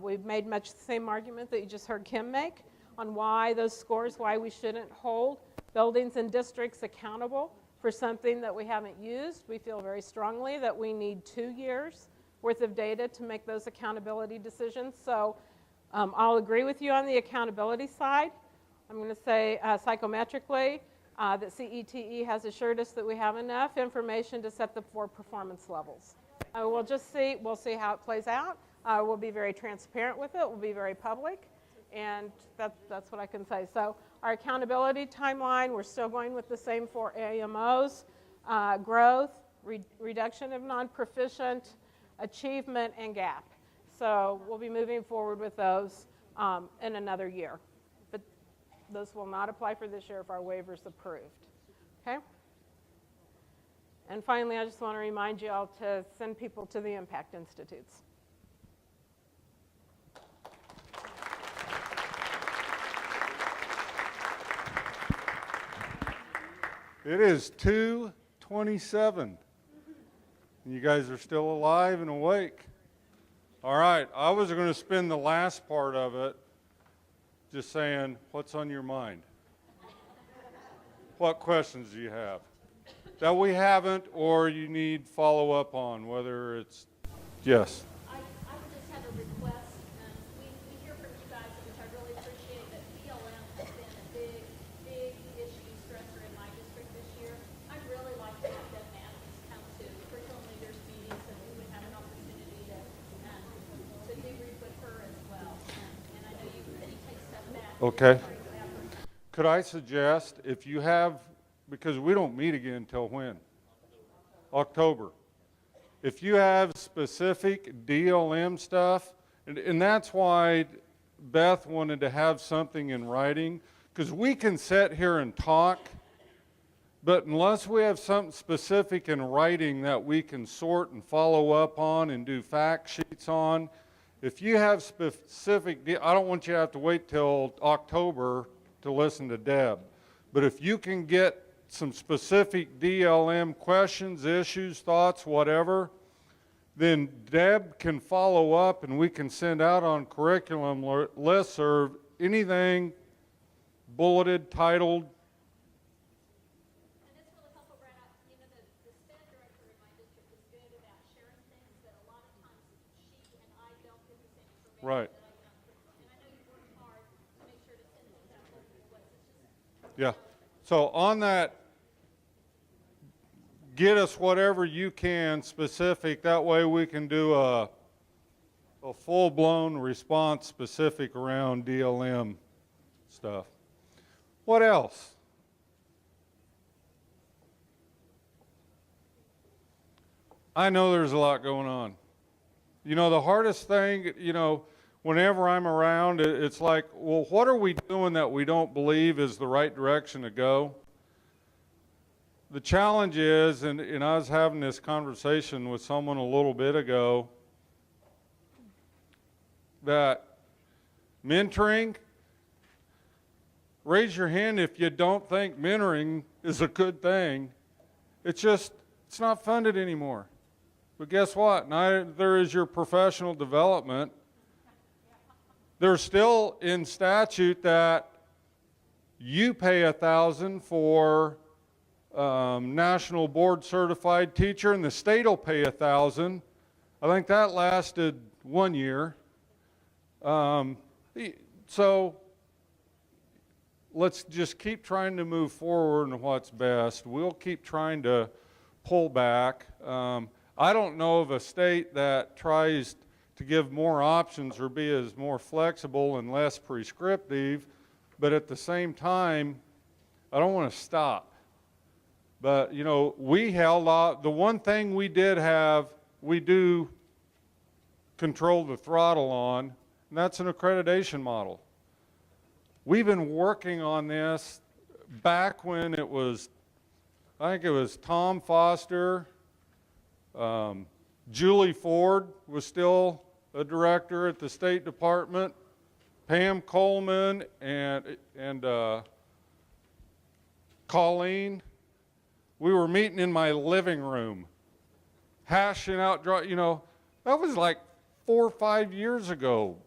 We've made much the same argument that you just heard Kim make on why those scores, why we shouldn't hold buildings and districts accountable for something that we haven't used. We feel very strongly that we need 2 years worth of data to make those accountability decisions. So I'll agree with you on the accountability side. I'm going to say psychometrically that CETE has assured us that we have enough information to set the 4 performance levels. We'll see how it plays out. We'll be very transparent with it. We'll be very public. And that's what I can say. So our accountability timeline, we're still going with the same 4 AMOs, growth, reduction of non-proficient, achievement, and gap. So we'll be moving forward with those in another year. But those will not apply for this year if our waiver is approved. Okay? And finally, I just want to remind you all to send people to the Impact Institutes. It is 2:27. And you guys are still alive and awake. All right, I was going to spend the last part of it just saying, what's on your mind? What questions do you have that we haven't or you need follow-up on, whether it's, yes? I would just have a request. We hear from you guys, which I really appreciate, that BLM has been a big, big issue stressor in my district this year. I'd really like to have Beth come to curriculum leaders meetings, and we would have an opportunity to debrief with her as well. And I know you take stuff back. Okay. Could I suggest, if you have, because we don't meet again until when? October. If you have specific DLM stuff, and that's why Beth wanted to have something in writing, because we can sit here and talk, But unless we have something specific in writing that we can sort and follow up on and do fact sheets on, if you have specific, I don't want you to have to wait till October to listen to Deb. But if you can get some specific DLM questions, issues, thoughts, whatever, then Deb can follow up and we can send out on curriculum listserv anything bulleted, titled. And it's really helpful, Brad. You know, the STEM director in my district is good about sharing things that a lot of times she and I don't get the same information Right. that I got. And I know you work hard to make sure to send things out multiple ways. It's just Yeah. So on that, get us whatever you can specific. That way we can do a full-blown response specific around DLM stuff. What else? I know there's a lot going on. You know, the hardest thing, you know, whenever I'm around, it's like, well, what are we doing that we don't believe is the right direction to go? The challenge is, and I was having this conversation with someone a little bit ago, that mentoring, raise your hand if you don't think mentoring is a good thing. It's just, it's not funded anymore. But guess what? Neither is your professional development. There's still in statute that you pay $1,000 for national board certified teacher, and the state will pay $1,000. I think that lasted 1 year. So let's just keep trying to move forward in what's best. We'll keep trying to pull back. I don't know of a state that tries to give more options or be as more flexible and less prescriptive, but at the same time, I don't want to stop. But, you know, we held out. The one thing we did have, we do control the throttle on, and that's an accreditation model. We've been working on this back when it was, I think it was Tom Foster, Julie Ford was still a director at the State Department, Pam Coleman and Colleen. We were meeting in my living room, hashing out, you know, that was like 4 or 5 years ago.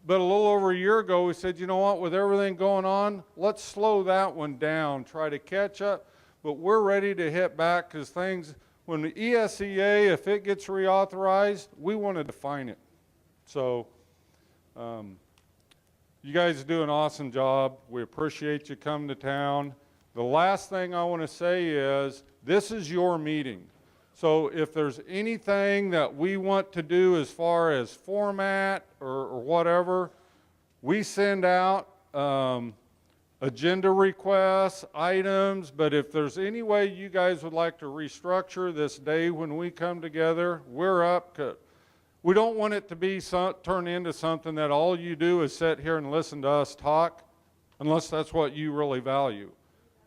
But a little over a year ago, we said, you know what, with everything going on, let's slow that one down, try to catch up. But we're ready to hit back because things, when the ESEA, if it gets reauthorized, we want to define it. So you guys do an awesome job. We appreciate you coming to town. The last thing I want to say is this is your meeting. So if there's anything that we want to do as far as format or whatever, we send out agenda requests, items, but if there's any way you guys would like to restructure this day when we come together, we're up. We don't want it to be turn into something that all you do is sit here and listen to us talk, unless that's what you really value.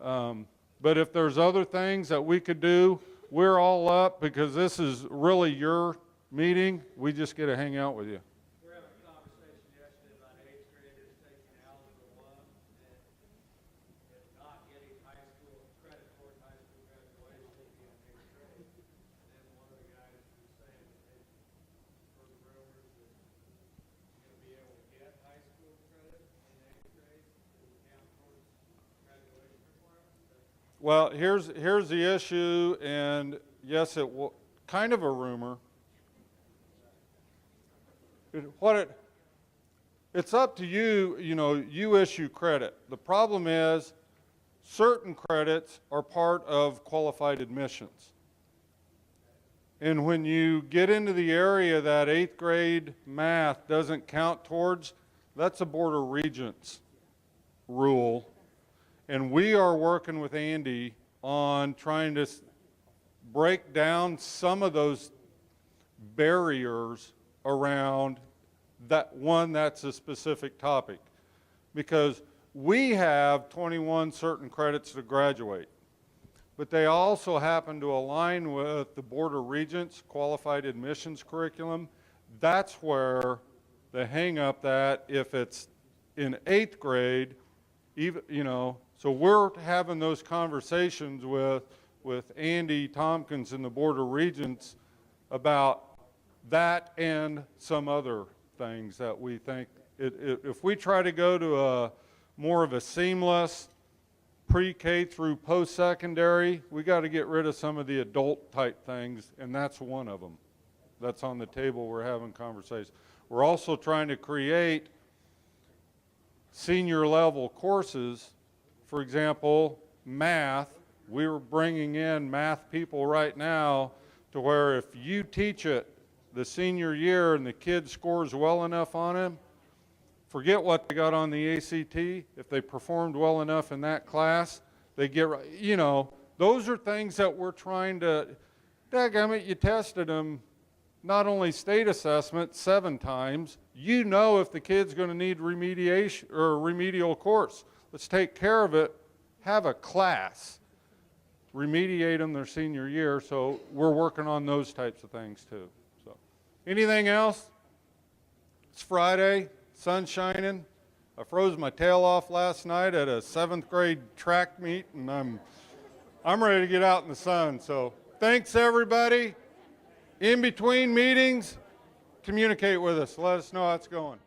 But if there's other things that we could do, we're all up because this is really your meeting. We just get to hang out with you. We're having a conversation yesterday about 8th graders taking Algebra 1 and not getting high school credit for high school graduation in 8th grade. And then one of the guys was saying that they heard rumors that you're going to be able to get high school credit in 8th grade to count towards graduation requirements. Well, here's the issue, and yes, it was kind of a rumor. It's up to you, you know, you issue credit. The problem is certain credits are part of qualified admissions. And when you get into the area that 8th grade math doesn't count towards, that's a Board of Regents rule. And we are working with Andy on trying to break down some of those barriers around that one that's a specific topic. Because we have 21 certain credits to graduate. but they also happen to align with the Board of Regents qualified admissions curriculum. That's where the hang up that if it's in 8th grade, even, you know, so we're having those conversations with Andy Tompkins and the Board of Regents about that and some other things that we think, if we try to go to a more of a seamless pre-K through post-secondary, we got to get rid of some of the adult type things, and that's one of them. That's on the table. We're having conversations. We're also trying to create senior level courses. For example, math. We were bringing in math people right now to where if you teach it the senior year and the kid scores well enough on it, forget what they got on the ACT. If they performed well enough in that class, they get, you know, those are things that we're trying to, dadgummit, you tested them, not only state assessment 7 times, you know if the kid's going to need remediation or a remedial course. Let's take care of it, have a class, remediate them their senior year, so we're working on those types of things too. So, anything else? It's Friday. Sun's shining. I froze my tail off last night at a 7th grade track meet, and I'm ready to get out in the sun. So thanks everybody. In between meetings, communicate with us. Let us know how it's going.